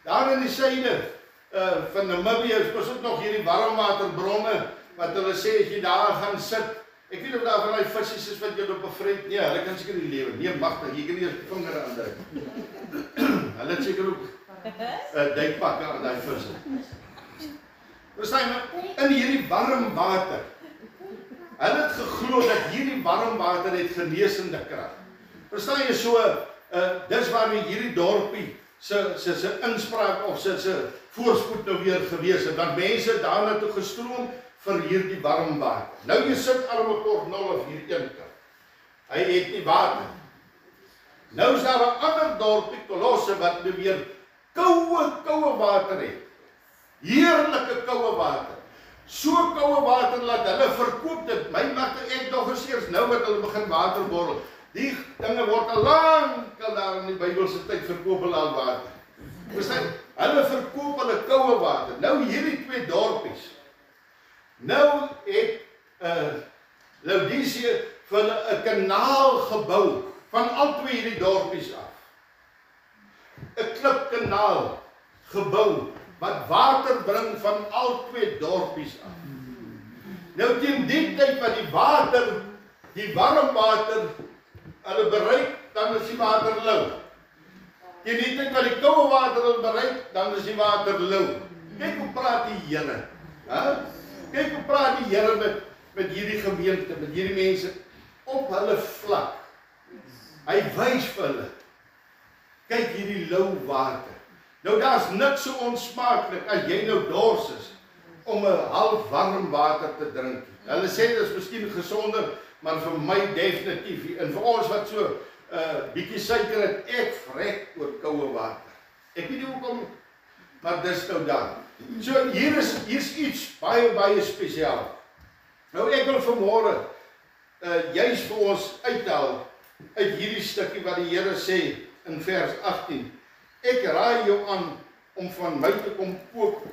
Daar in die suide van Namibië is ook nog hierdie warmwaterbronne wat hulle sê as jy daar gaan sit. Ek weet of daar van die visies is wat jy op 'n vreet. Nee, hulle kan seker nie lewe. Nee, magtig, jy kan nie eens vingere aandruk. Hulle het seker ook duikpakke aan daai visse. Verstaan jy? In hierdie warm water. Hulle het geglo dat hierdie warm water het genesende krag. Verstaan jy so? Dis waarmee hierdie dorpie se inspraak of se voorspoed nou weer gewees het. Want mense daarna toe gestroom vir hierdie warm water. Nou jy sit arme Kornolf hier een kant. Hy het nie water. Nou is daar 'n ander dorpie, Kolosse, wat weer koue water het. Heerlike koue water. So koue water laat hulle verkoop dit. My magte ek nog eers nou wat hulle begin water borrel. Die dinge word al lank daar in die Bybelse tyd verkoop hulle al water. Verstaan? Hulle verkoop hulle koue water. Nou hierdie 2 dorpies. Nou het Laodicea vir 'n kanaal gebou van al 2 hierdie dorpies af. 'n klipkanaal gebou wat water bring van al 2 dorpies af. Nou teen die tyd wat die warm water, hulle bereik, dan is die water lou. Teen die tyd wat die koue water hulle bereik, dan is die water lou. Kyk hoe praat die Here. Kyk hoe praat die Here met hierdie gemeente, met hierdie mense, op hulle vlak. Hy wys vir hulle, kyk hierdie lou water. Nou daar's niks so onsmaaklik as jy nou dors is om 'n half warm water te drink. Hulle sê dit is miskien gesonder, maar vir my definitief. En vir ons wat so bietjie suiker het, ek vrek oor koue water. Ek weet nie hoekom, maar dis nou dan. So hier's iets baie spesiaal. Nou ek wil vanmôre juis vir ons uithaal uit hierdie stukkie wat die Here sê in vers 18. Ek raai jou aan om van my te kom koop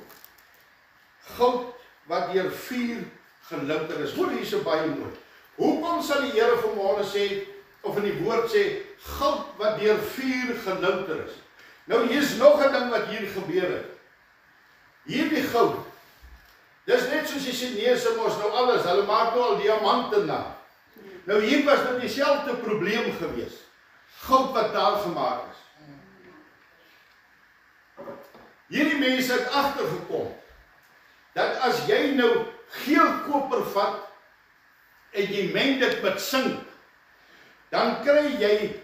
goud wat deur vuur gelouter is. Hoor hier so baie mooi. Hoekom sal die Here vanmôre sê, of in die woord sê, goud wat deur vuur gelouter is? Nou hier's nog 'n ding wat hier gebeur het. Hierdie goud, dis net soos die Chinese mos nou alles, hulle maak nou al diamante na. Nou hier was nou dieselfde probleem gewees. Goud wat daar gemaak is. Hierdie mense het agtergekom dat as jy nou geel koper vat en jy meng dit met sink, dan kry jy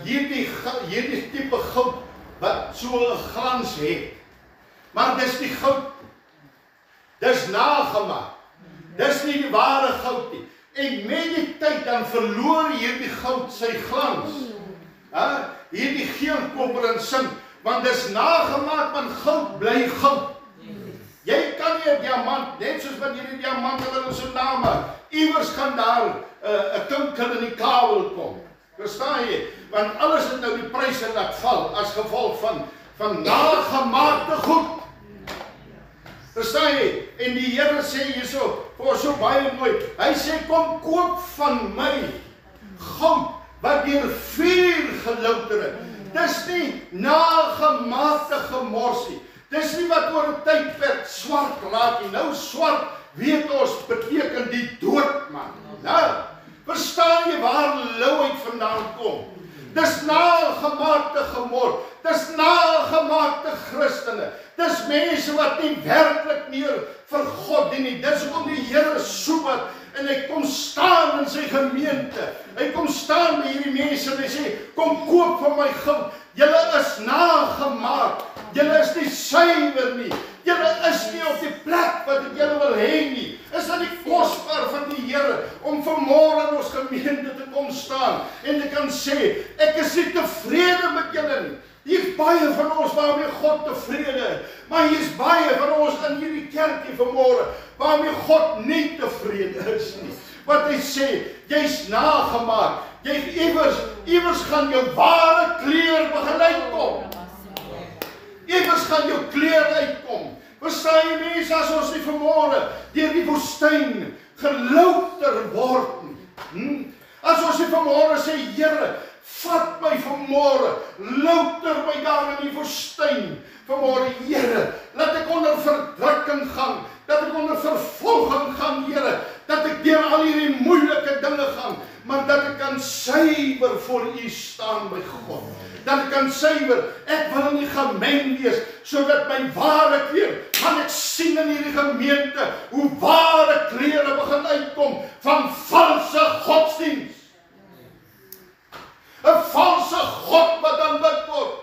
hierdie tipe goud wat so 'n glans het. Maar dis die goud. Dis nagemaak. Dis nie die ware goud nie. En met die tyd dan verloor hierdie goud sy glans. Hierdie geel koper en sink, want dis nagemaak, want goud bly goud. Jy kan nie 'n diamant, net soos wat hierdie diamant hulle so name, iewers gaan daar 'n kinkel in die kabel kom. Verstaan jy? Want alles het nou die pryse laat val as gevolg van nagemaakte goed. Verstaan jy? En die Here sê hierso, vir ons so baie mooi. Hy sê kom koop van my goud wat deur vuur gelouter het. Dis nie nagemaakte gemorsie. Dis nie wat oor 'n tydperk swart raak nie. Nou swart, weet ons, beteken die dood, man. Nou, verstaan jy waar louheid vandaan kom? Dis nagemaakte gemor. Dis nagemaakte Christene. Dis mense wat nie werklik meer vir God dien nie. Dis hoekom die Here soek wat en hy kom staan in sy gemeente. Hy kom staan by hierdie mense en hy sê, kom koop van my goud. Julle is nagemaak. Julle is nie suiwer nie. Julle is nie op die plek wat ek julle wil hê nie. Is dit nie kosbaar van die Here om vanmôre in ons gemeente te kom staan en te kan sê, ek is nie tevrede met julle nie. Hier's baie van ons waarmee God tevrede is, maar hier's baie van ons in hierdie kerkie vanmôre waarmee God nie tevrede is nie. Wat hy sê, jy's nagemaak. Jy iewers gaan jou ware kleur begin uitkom. Iewers gaan jou kleur uitkom. Verstaan jy mense, as ons nie vanmôre deur die woestyn gelouter word nie. As ons nie vanmôre sê, Here, vat my vanmôre, louter my daar in die woestyn. Vanmôre, Here, laat ek onder verdrukking gaan, dat ek onder vervolging gaan, Here, dat ek deur al hierdie moeilike dinge gaan, maar dat ek kan suiwer voor U staan by God. Dat ek kan suiwer, ek wil nie gemeng wees, sodat my ware kleur, kan ek sien in hierdie gemeente, hoe ware klere begin uitkom, van valse godsdienst. 'n valse God wat aanbid word.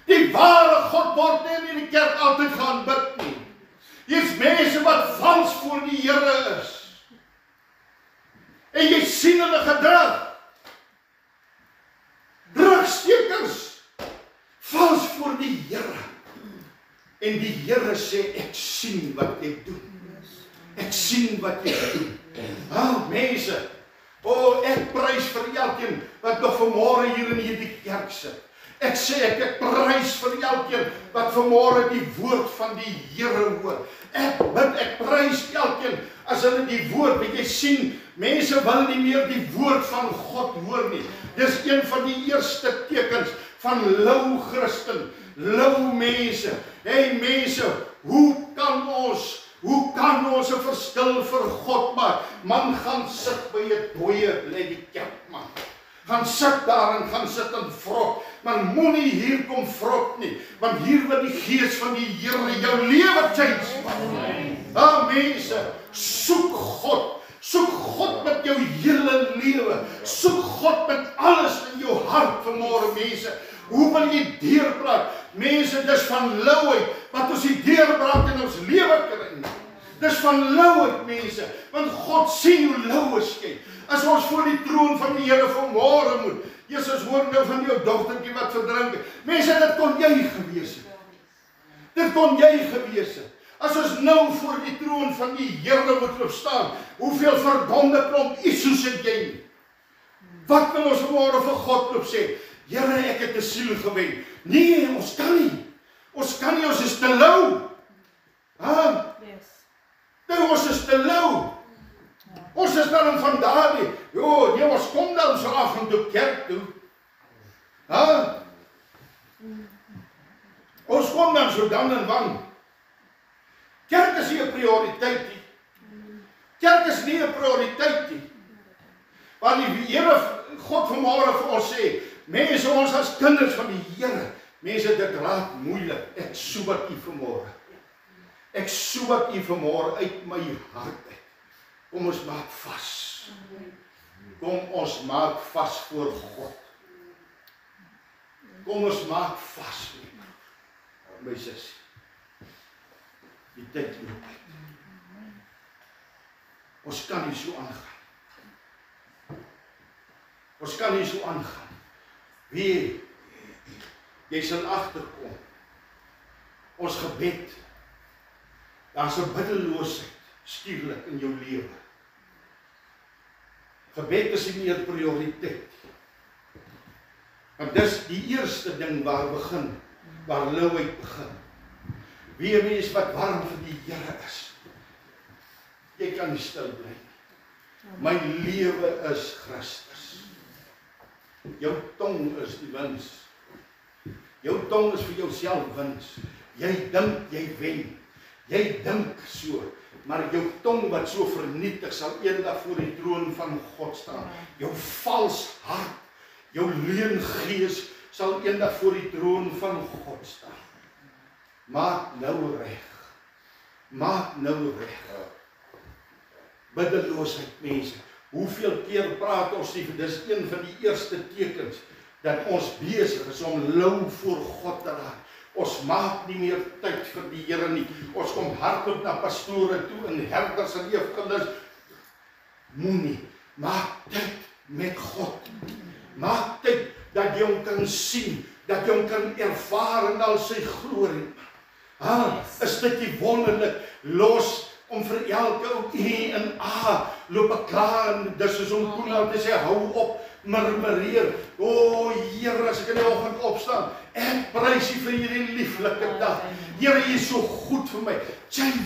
Die ware God word nie in hierdie kerk altyd geaanbid nie. Hier's mense wat vals voor die Here is. En jy sien hulle gedrag. Drugstekers. Vals voor die Here. En die Here sê, ek sien wat jy doen. Ek sien wat jy doen. Mense, ek prys vir elkeen wat nog vanmôre hier in hierdie kerk sit. Ek sê ek prys vir elkeen wat vanmôre die woord van die Here hoor. Ek prys elkeen as hulle die woord, weet jy sien, mense wil nie meer die woord van God hoor nie. Dis een van die eerste tekens van lou Christen. lou mense. Hey mense, hoe kan ons 'n verskil vir God maak? Man, gaan sit by 'n dooie lê kerk, man. Gaan sit daar en gaan sit en vrot. Maar moenie hier kom vrot nie, want hier wil die Gees van die Here jou lewe change. Mense, soek God. Soek God met jou hele lewe. Soek God met alles in jou hart vanmôre, mense. Hoe wil jy deurbraak? Mense, dis van louheid wat ons die deurbraak in ons lewe kry. Dis van louheid, mense, want God sien hoe lou is jy. As ons voor die troon van die Here vanmôre moet. Jesus, hoor nou van jou dogtertjie wat verdrink het. Mense, dit kon jy gewees het. Dit kon jy gewees het. As ons nou voor die troon van die Here moet loop staan, hoeveel verdonde klomp issues het jy nie? Wat wil ons vanmôre vir God loop sê? Here, ek het 'n siel gewen. Nee, ons kan nie. Ons kan nie, ons is te lou. Nou, ons is te lou. Ons is dan van daardie, nee, ons kom dan so af en toe kerk toe. Ons kom dan so dan en wan. Kerk is nie 'n prioriteit nie. Kerk is nie 'n prioriteit nie. Want die Here, God vanmôre vir ons sê, mense, ons as kinders van die Here, mense, dit raak moeilik. Ek soek U vanmôre. Ek soek U vanmôre uit my hart uit. Kom ons maak vas. Kom ons maak vas voor God. Kom ons maak vas. My sussie. Die tyd loop uit. Ons kan nie so aangaan. Ons kan nie so aangaan. Wie? Jy sal agterkom. Ons gebed. Daar's 'n biddeloosheid skielik in jou lewe. Gebed is nie meer prioriteit. Want dis die eerste ding waar louheid begin. Wie 'n mens wat warm vir die Here is. Jy kan nie stil bly nie. My lewe is Christus. Jou tong is die wins. Jou tong is vir jouself wins. Jy dink jy wen. Jy dink so. Maar jou tong wat so vernietig sal eendag voor die troon van God staan. Jou vals hart, jou leuengees sal eendag voor die troon van God staan. Maak nou reg. Maak nou reg. Biddeloosheid, mense. Hoeveel keer praat ons nie, dis een van die eerste tekens dat ons besig is om lou voor God te raak. Ons maak nie meer tyd vir die Here nie. Ons kom hardloop na pastore toe en herders en leefkinders. Moenie, maak tyd met God. Maak tyd dat jy hom kan sien, dat jy hom kan ervaar in al sy glorie. Is dit nie wonderlik? Los om vir elke ou en loop klaar en dis soos om Koenal te sê, hou op, murmureer. Here, as ek in die oggend opstaan, ek prys U vir hierdie lieflike dag. Here, U is so goed vir my. Change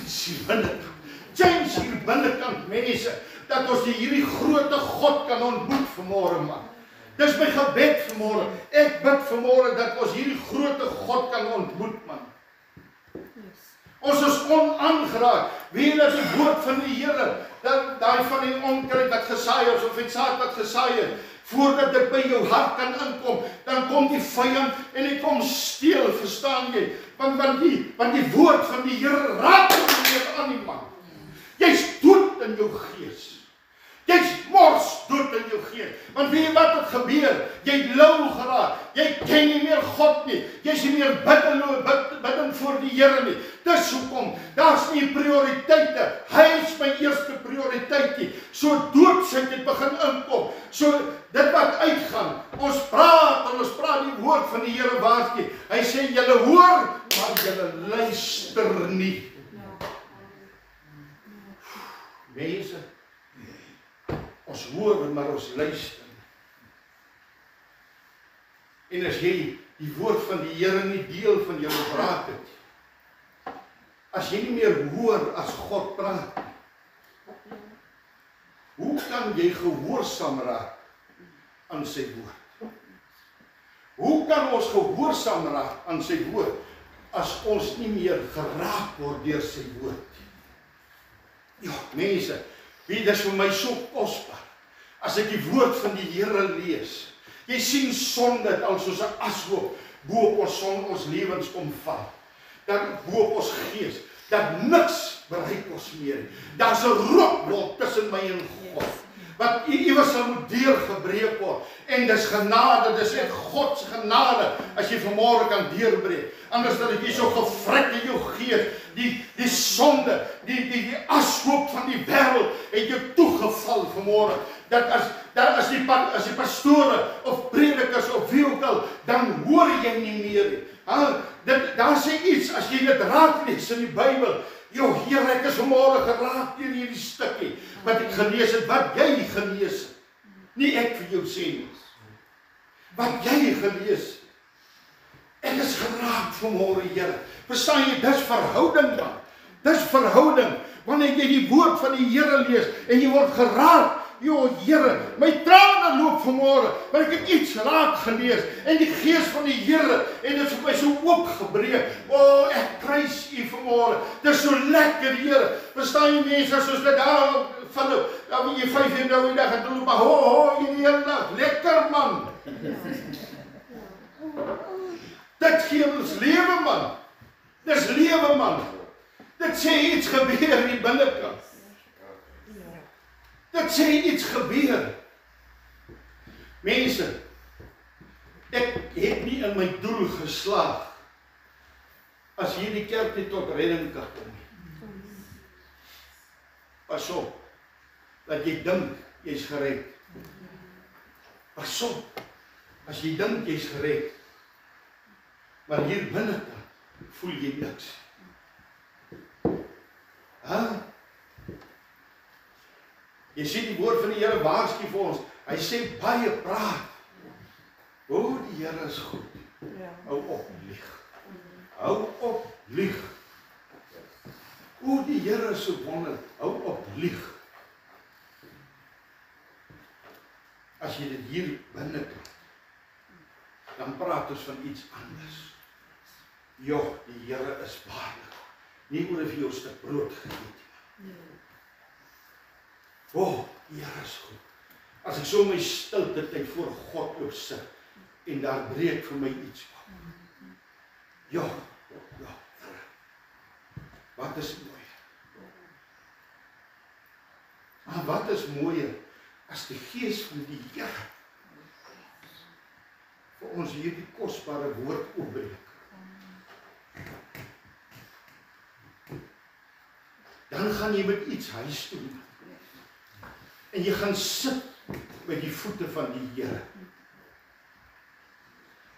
hier binnekant, mense, dat ons hierdie groote God kan ontmoet vanmôre, man. Dis my gebed vanmôre. Ek bid vanmôre dat ons hierdie groote God kan ontmoet, man. Ons is onaangeraak. Wie dat die woord van die Here, daai van die onkruid wat gesaai is, of die saad wat gesaai is, voordat dit by jou hart kan inkom, dan kom die vyand en hy kom steel, verstaan jy? Want die woord van die Here raak nie meer aan die man. Jy's dood in jou gees. Jy's mors dood in jou gees. Want weet jy wat het gebeur? Jy lou geraak. Jy ken nie meer God nie. Jy's nie meer bidden voor die Here nie. Dis hoekom, daar's nie prioriteite. Hy is my eerste prioriteit. So doodsheid het begin inkom. So dit wat uitgaan. Ons praat die woord van die Here waarsku. Hy sê julle hoor, maar julle luister nie. Mense, ons hoor, maar ons luister. En as jy die woord van die Here nie deel van jou praat het, as jy nie meer hoor as God praat, hoe kan jy gehoorsaam raak aan sy woord? Hoe kan ons gehoorsaam raak aan sy woord, as ons nie meer geraak word deur sy woord? Ja, mense, dit is vir my so kosbaar, as ek die woord van die Here lees. Jy sien sonde al soos 'n ashoop bo op ons lewens kom val. Dan bo op ons gees, dat niks bereik ons meer. Daar's 'n rotswolk tussen my en God, wat iewers sal moet deurgebreek word. En dis genade, dis net God se genade, as jy vanmôre kan deurbreek. Anders dan jy so gevrik in jou gees, die sonde, die ashoop van die wêreld het jou toegeval vanmôre. Dat as die pastore of predikers of wie ook al, dan hoor jy nie meer nie. Daar sê iets, as jy dit raak lees in die Bybel, jou Here, ek is vanmôre geraak deur hierdie stukkie, wat ek gelees het, wat jy gelees het. Nie ek vir jou sê nie. Wat jy gelees het. Ek is geraak vanmôre, Here. Verstaan jy, dis verhouding man. Dis verhouding. Wanneer jy die woord van die Here lees, en jy word geraak, Jo Here, my trane loop vanmôre, want ek het iets raak gelees, en die gees van die Here, en dit is vir my so oopgebreek. O, ek prys U vanmôre. Dit is so lekker, Here. Verstaan jy mense, soos dit daar van dan jy 5 uur nou die dag en loop, hierdie hele dag, lekker man. Dit gee ons lewe man. Dis lewe man. Dit sê iets gebeur in die binnekant. Dit sê iets gebeur. Mense, ek het nie in my doel geslaag as hierdie kerk nie tot redding kan kom nie. Pas op, dat jy dink jy's gered. Pas op, as jy dink jy's gered, maar hier binnekant voel jy niks. Jy sien die woord van die Here waarsku vir ons. Hy sê baie praat. O, die Here is goed. Hou op lieg. Hou op lieg. O, die Here is so wonderlik. Hou op lieg. As jy dit hier binnekant, dan praat ons van iets anders. Jo, die Here is waarlik. Nie oor vir jou 'n stuk brood gegee nie. O, die Here is goed. As ek so my stilte tyd voor God loop sit, en daar breek vir my iets op. Ja, Here. Wat is mooi? Maar wat is mooier as die gees van die Here vir ons hierdie kosbare woord oopbreek? Dan gaan jy met iets huis toe. En jy gaan sit by die voete van die Here.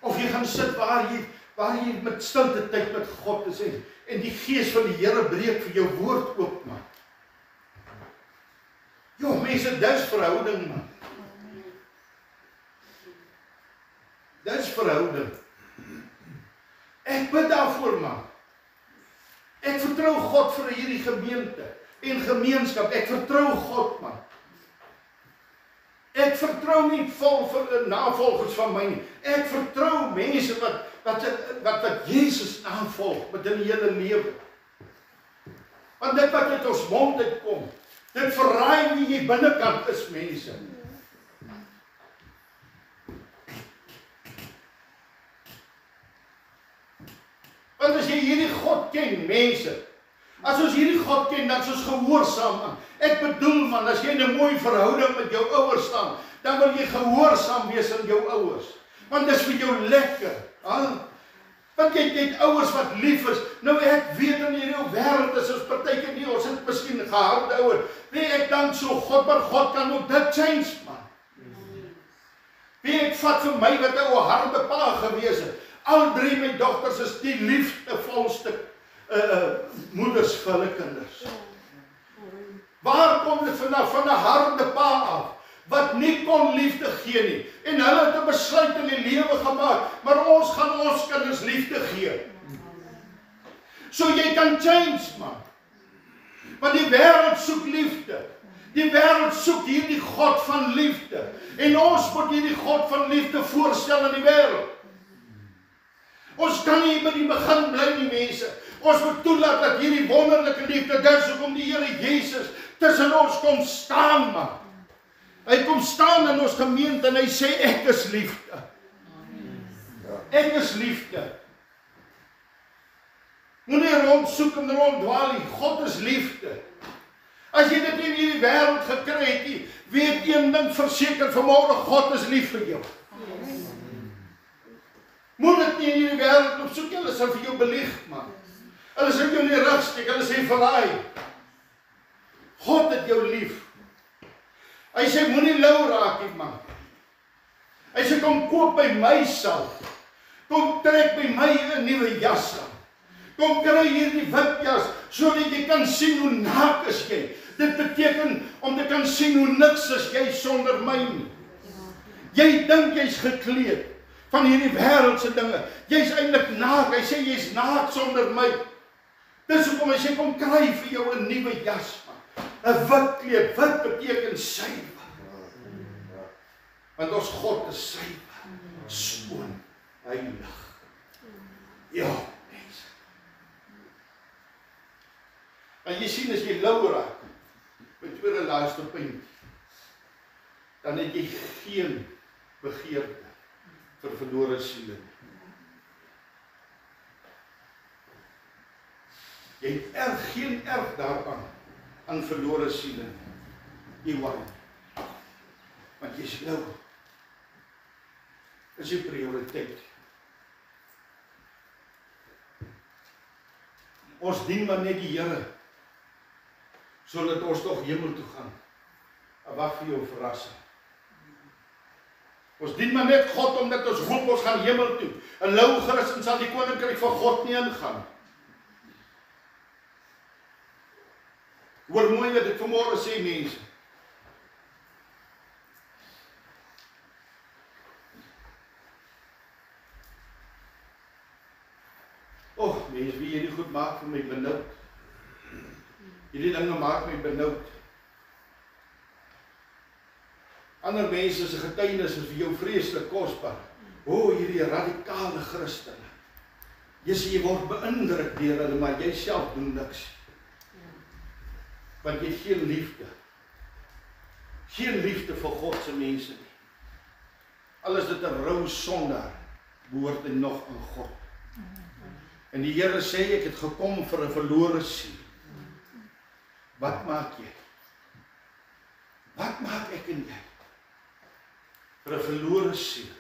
Of jy gaan sit waar jy met stilte tyd met God is en die gees van die Here breek vir jou woord oop, man. Jo, mense, dis verhouding, man. Dis verhouding. Ek bid daarvoor, man. Ek vertrou God vir hierdie gemeente en gemeenskap. Ek vertrou God, man. Ek vertrou nie vir navolgers van my nie. Ek vertrou mense wat Jesus navolg met hulle hele lewe. Want dit wat uit ons mond uitkom, dit verraai wie jy binnekant is, mense. Want as jy hierdie God ken, mense, as ons hierdie God ken, dan is ons gehoorsaam aan. Ek bedoel, man, as jy in 'n mooi verhouding met jou ouers staan, dan wil jy gehoorsaam wees aan jou ouers. Want dis vir jou lekker. Want jy het ouers wat lief is. Nou ek weet in hierdie wêreld is ons partykeer nie, ons het miskien geharde ouers. Nee, ek dank so God, maar God kan ook dit change, man. Wie ek vat vir my wat 'n harde pa gewees het. Al 3 my dogters is die liefdevolste moeders vir hulle kinders. Waar kom dit vanaf? Van 'n harde pa af, wat nie kon liefde gee nie. En hulle het 'n besluit in die lewe gemaak, maar ons gaan ons kinders liefde gee. So jy kan change, man. Want die wêreld soek liefde. Die wêreld soek hierdie God van liefde. En ons moet hierdie God van liefde voorstel in die wêreld. Ons kan nie by die begin bly nie, mense. Ons moet toelaat dat hierdie wonderlike liefde, dis hoekom die Here Jesus tussen ons kom staan, man. Hy kom staan in ons gemeente en hy sê, ek is liefde. Ek is liefde. Moenie rondsoek en ronddwaal nie, God is liefde. As jy dit in hierdie wêreld gekry het, weet een ding verseker vanmôre, God is lief vir jou. Moet dit nie in hierdie wêreld opsoek, hulle sal vir jou belieg, man. Hulle sal jou nie rugsteek, hulle sê verraai. God het jou lief. Hy sê, moenie lou raak nie, man. Hy sê, kom koop by my sal. Kom trek by my 'n nuwe jas aan. Kom kry hierdie wit jas, sodat jy kan sien hoe naak is jy. Dit beteken, om te kan sien hoe niks is jy sonder my nie. Jy dink jy's gekleed van hierdie wêreldse dinge. Jy's eintlik naak. Hy sê jy's naak sonder my. Dis hoekom hy sê kom kry vir jou 'n nuwe jas, man. 'n wit kleed. Wit beteken suiwer. Want ons God is suiwer, skoon, heilig. Ja, mense. En jy sien as jy lou raak, met tweede laaste punt, dan het jy geen begeerte vir verlore siele. Jy het geen erg daaraan, aan verlore siele. Jy worry. Want jy is lou. Is jou prioriteit. Ons dien maar net die Here, sodat ons toch hemel toe gaan. En wat vir jou verrassing. Ons dien maar net God, omdat ons hoop ons gaan hemel toe. 'n lou Christen sal die koninkryk van God nie ingaan. Hoor mooi wat ek vanmôre sê, mense. Mense, wie hierdie goed maak vir my benoud. Hierdie dinge maak my benoud. Ander mense se getuienis is vir jou vreeslik kosbaar. Hierdie radikale Christene. Jy word beïndruk deur hulle, maar jy self doen niks. Want jy het geen liefde. Geen liefde vir God se mense nie. Al is dit 'n rou sondaar, behoort hy nog aan God. En die Here sê, ek het gekom vir 'n verlore siel. Wat maak jy? Wat maak ek en jy? Vir 'n verlore siel.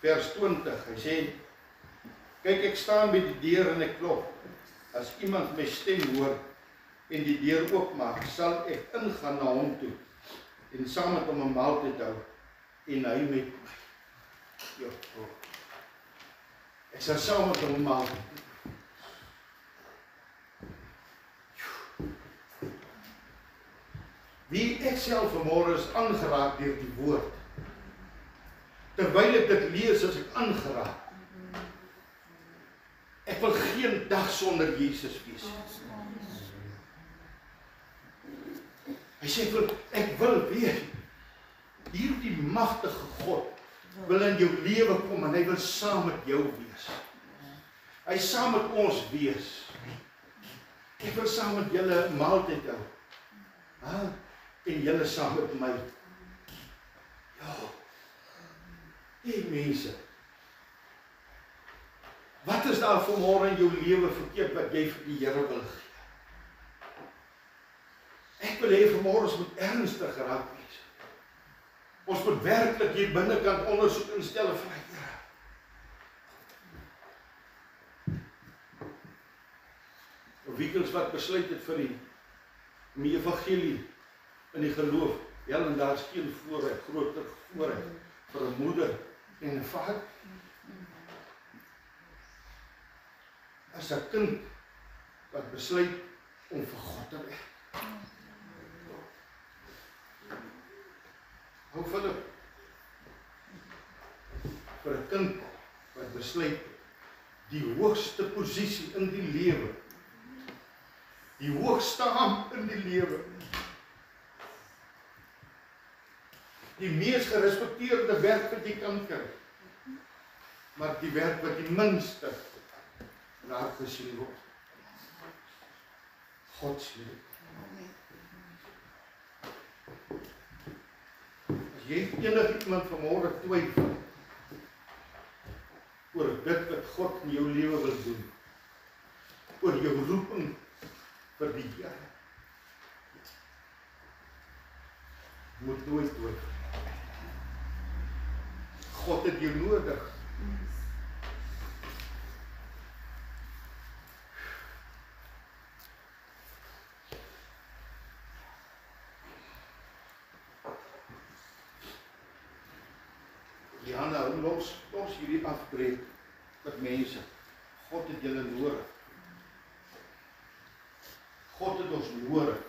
Vers 20, hy sê, kyk, ek staan by die deur en ek klop. As iemand my stem hoor en die deur oopmaak, sal ek ingaan na hom toe en saam met hom 'n maaltyd hou en hy met my. Ja, ek sal saam met hom 'n maaltyd. Wie ek self vanmôre is aangeraak deur die woord. Terwyl ek dit lees, as ek aangeraak. Ek wil geen dag sonder Jesus wees. Hy sê, ek wil weet, hierdie magtige God wil in jou lewe kom en hy wil saam met jou wees. Hy saam met ons wees. Ek wil saam met julle 'n maaltyd hou. En julle saam met my. Ja. Hey mense. Wat is daar vanmôre in jou lewe verkeerd wat jy vir die Here wil gee? Ek wil hê vanmôre ons moet ernstig raak wees. Ons moet werklik hier binnekant ondersoek instel vir die Here. Wiekels wat besluit het vir die evangelie in die geloof. Ja, en daar is geen voorreg, groter voorreg vir 'n moeder en 'n vader. As 'n kind wat besluit om vir God te werk. Hou Philip, vir 'n kind wat besluit die hoogste posisie in die lewe, die hoogste amp in die lewe, die mees gerespekteerde werk wat jy kan kry. Maar die werk wat die minste raak gesien word. God se liefde. As jy enigiemand vanmôre twyfel oor dit wat God in jou lewe wil doen, oor jou roeping vir die Here, moet nooit twyfel. God het jou nodig. Ja, nou los hierdie afbreek met mense. God het julle nodig. God het ons nodig.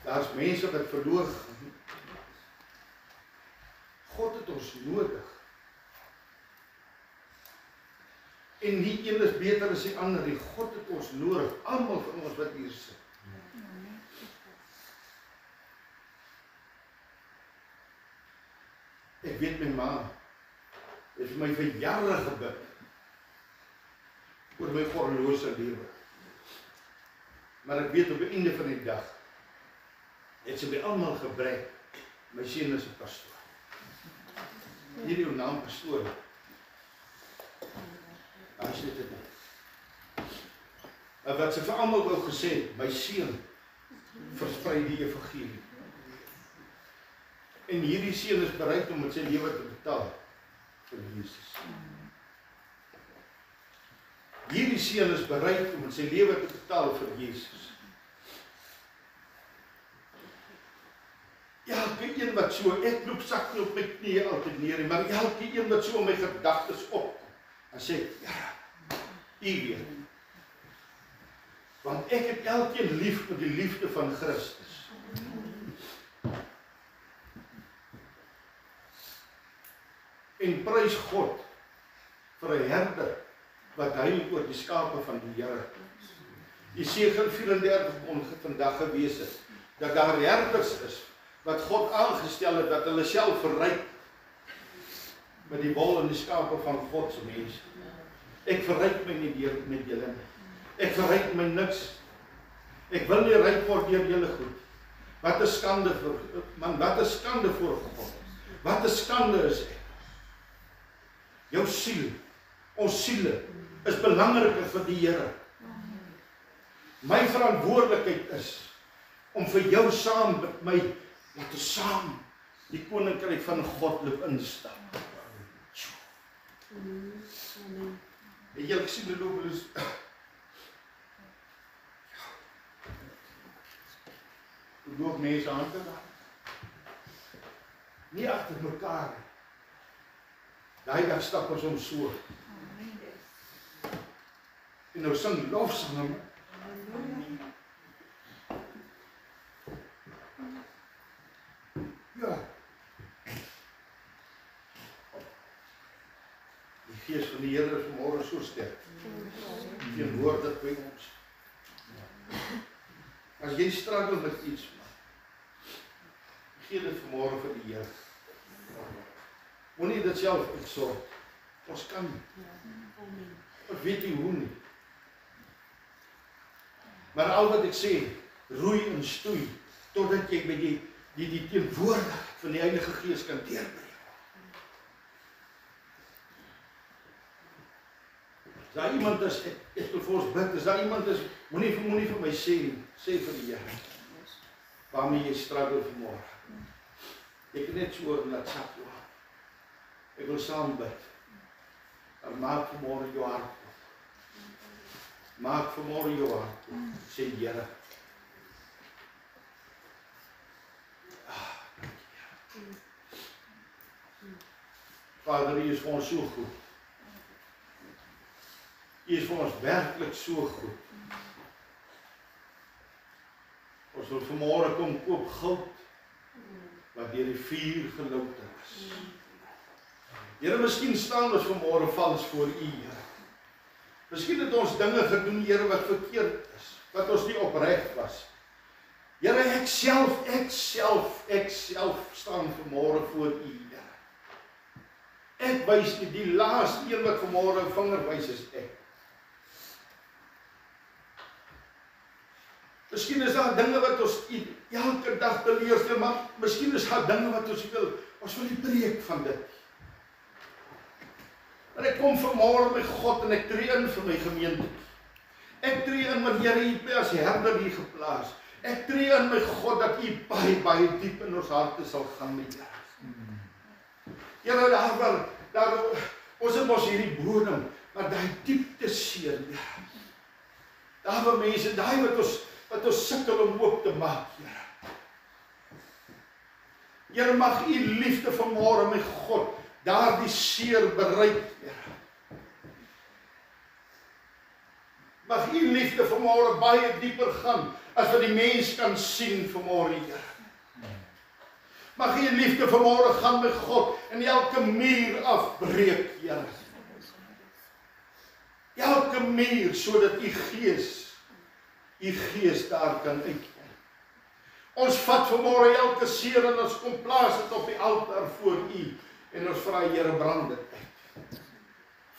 Daar's mense wat verloor gaan. God het ons nodig. En nie een is beter as die ander nie. God het ons nodig. Almal van ons wat hier sit. Ek weet my ma het vir my vir jare gebid oor my goddelose lewe. Maar ek weet op die einde van die dag het sy by almal gebring, my seun is 'n pastoor. Hierdie jou naam pastoor. As jy dit en wat sy vir almal wou gesê het, my seun versprei die evangelie. En hierdie seun is bereid om met sy lewe te betaal vir Jesus. Hierdie seun is bereid om met sy lewe te betaal vir Jesus. Elke een wat so, ek loop sak nie op my knieë altyd neer, maar elke een wat so in my gedagtes opkom, en sê, ja, U weet. Want ek het elkeen lief met die liefde van Christus. En prys God vir 'n herder wat hy oor die skape van die Here. Jesegiel 34 kon vandag gewees het dat daar herders is wat God aangestel het dat hulle self verryk met die wol en die skape van God se mense. Ek verryk my nie deur met julle nie. Ek verryk my niks. Ek wil nie ryk word deur julle goed. Wat 'n skande vir man, wat 'n skande voor God. Wat 'n skande is ek. Jou siel, ons siele is belangriker vir die Here. My verantwoordelikheid is om vir jou saam met my laat ons saam die koninkryk van God loop instap. Jy gesien die loop is loop mense aan te laat. Nie agter mekaar nie. Daai dag stap ons om so. En nou sing lofsange. Ja. Die Gees van die Here is vanmôre so sterk. Teenwoordig by ons. As jy struggle met iets, gee dit vanmôre vir die Here. Moenie dit self uitsorg. Ons kan nie. Ons weet nie hoe nie. Maar al wat ek sê, roei en stoei, totdat jy by die teenwoordigheid van die Heilige Gees kan deurbring. As daar iemand is, ek wil vir ons bid, as daar iemand is, moenie vir my sê vir die Here, waarmee jy struggle vanmôre. Ek net so laat sak jou. Ek wil saam bid. En maak vanmôre jou hart op. Maak vanmôre jou hart op. Sê Here. Vader, U is vir ons so goed. U is vir ons werklik so goed. Ons wil vanmôre kom koop goud wat deur die vuur gelouter is. Here, miskien staan ons vanmôre vals voor U, Here. Miskien het ons dinge gedoen, Here, wat verkeerd is, wat ons nie opreg was. Here, ek self staan vanmôre voor U, Here. Ek wys nie, die laaste een wat vanmôre 'n vinger wys is ek. Miskien is daar dinge wat ons elke dag teleurstellend, maar miskien is daar dinge wat ons wil nie breek van dit. En ek kom vanmôre by God en ek tree in vir my gemeente. Ek tree in want Here, U het my as herder hier geplaas. Ek tree in my God dat U baie diep in ons harte sal gaan met Here. Here, daar ons het mos hierdie bodem, maar daai diepte seer, Here. Daar waar mense, daai wat ons sukkel om oop te maak, Here. Here, mag U liefde vanmôre, my God, daardie seer bereik, Here. Mag U liefde vanmôre baie dieper gaan as wat die mens kan sien vanmôre, Here. Mag U liefde vanmôre gaan, my God, en elke muur afbreek, Here. Elke muur sodat U Gees daar kan uitkom. Ons vat vanmôre elke seer en ons kom plaas dit op die altaar voor U en ons vra, Here, brand dit uit.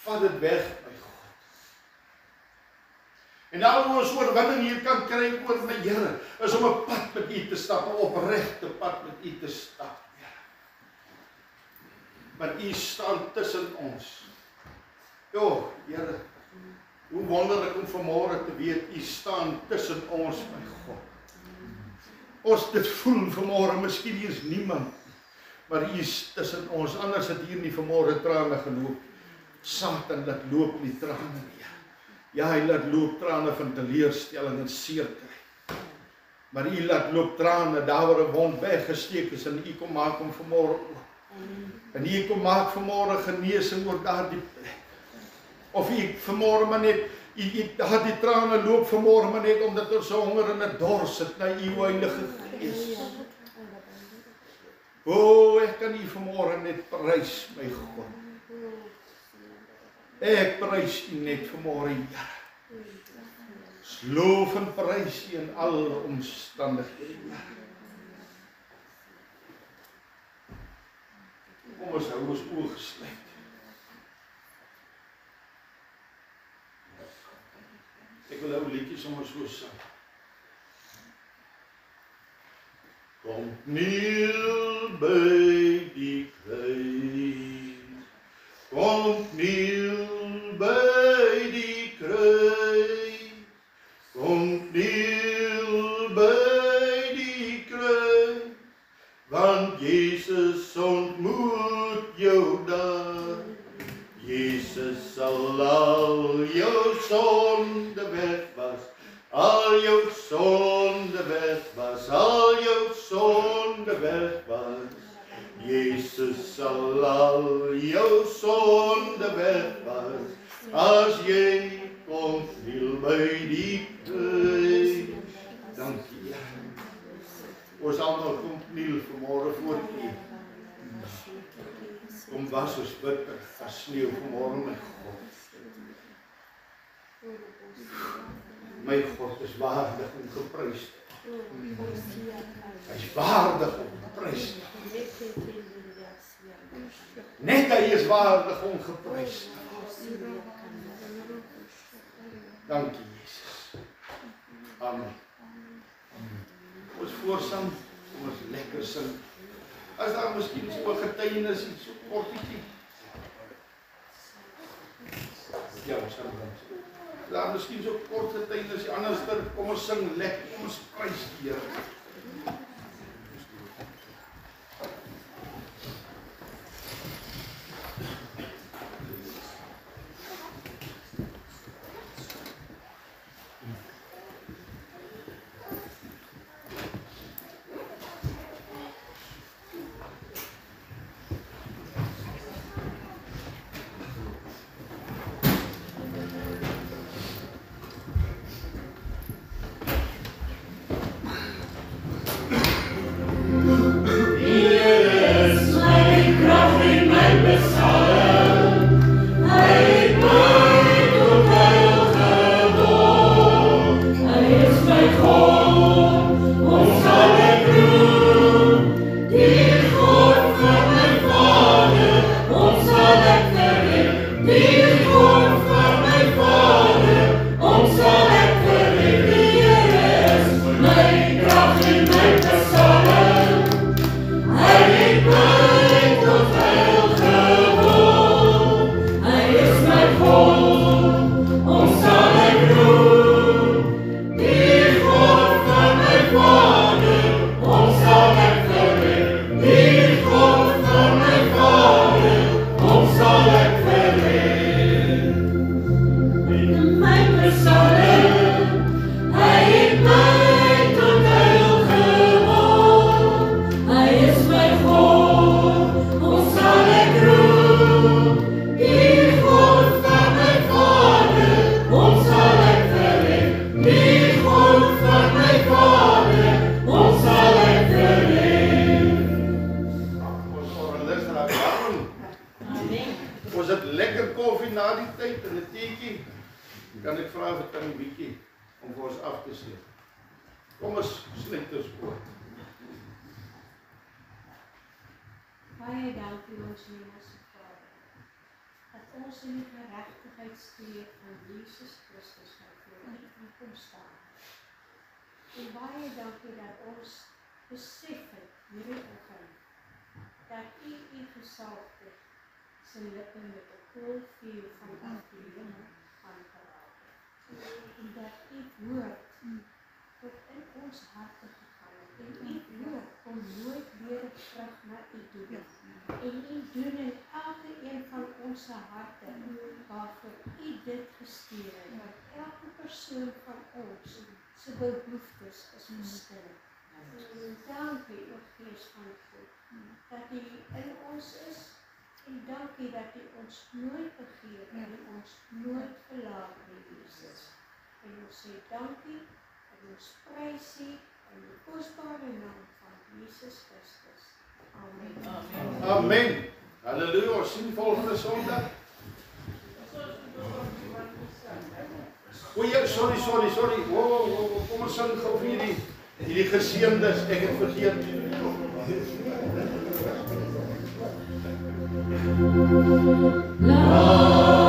Vat dit weg, my God. En nou ons oorwinning hier kan kry oor my Here, is om 'n pad met U te stap, 'n opregte pad met U te stap, Here. Want U staan tussen ons. Jo, Here, hoe wonderlik om vanmôre te weet, U staan tussen ons, my God. Ons dit voel vanmôre, miskien hier is niemand, maar U is tussen ons, anders het hier nie vanmôre trane geloop. Satan laat loop nie trane nie. Ja, hy laat loop trane van teleurstelling en seer kry. Maar U laat loop trane daar waar 'n wond weggesteek is en U kom maak hom vanmôre oop. En U kom maak vanmôre genesing oor daardie plek. Of U vanmôre maar net, U die trane loop vanmôre maar net omdat ons so honger en 'n dors het na U Heilige Gees. O, ek kan U vanmôre net prys, my God. Ek prys U net vanmôre, Here. Loof en prys U in alle omstandighede. Kom ons hou ons oë gesluit. Ek wil nou liedjies sommer so sing. Kom kniel by die kruis. Kom kniel by die kruis. Kom kniel by die kruis. Want Jesus ontmoet jou daar. Jesus sal al jou sonde wegwas, al jou sonde wegwas, al jou sonde wegwas. Jesus sal al jou sonde wegwas, as jy kom kniel by die kruis. Dankie, Here. Ons almal kom kniel vanmôre voor U. Kom was ons bitter van sneeu vanmôre, my God. My God is waardig om geprys te word. Hy is waardig om geprys te word. Net hy is waardig om geprys te word. Dankie, Jesus. Amen. Ons voorsang, kom ons lekker sing. As daar miskien so 'n getuienis iets so kortjie. Ja, ons gaan dan. Daar miskien so kort getuienis, anders kom ons sing lekker, kom ons prys die Here. met 'n teetjie. Kan ek vra vir Tannie Bietjie om vir ons af te sluit? Kom ons sluit ons oop. Baie dankie ons hemelse Vader, dat ons in die geregtigheidskleed van Jesus Christus voor U kan kom staan. En baie dankie dat ons besef het hierdie oggend dat U gesalfde se lippe met 'n koolvuur van afdeling aangeraak het. En dat U woord tot in ons harte gegaan het. En U woord kom nooit weer terug na U toe. En U doen in elke een van ons harte waarvoor U dit gestuur het. Want elke persoon van ons se behoeftes is bestem. Dankie, o Gees van God, dat U in ons is. En dankie dat U ons nooit begeer en U ons nooit verlaat nie, Jesus. En ons sê dankie en ons prys U in die kosbare naam van Jesus Christus. Amen. Amen. Halleluja, ons sien volgende Sondag. O ja, sorry. Wow, kom ons sing gou vir hierdie geseëndes. Ek het vergeet. La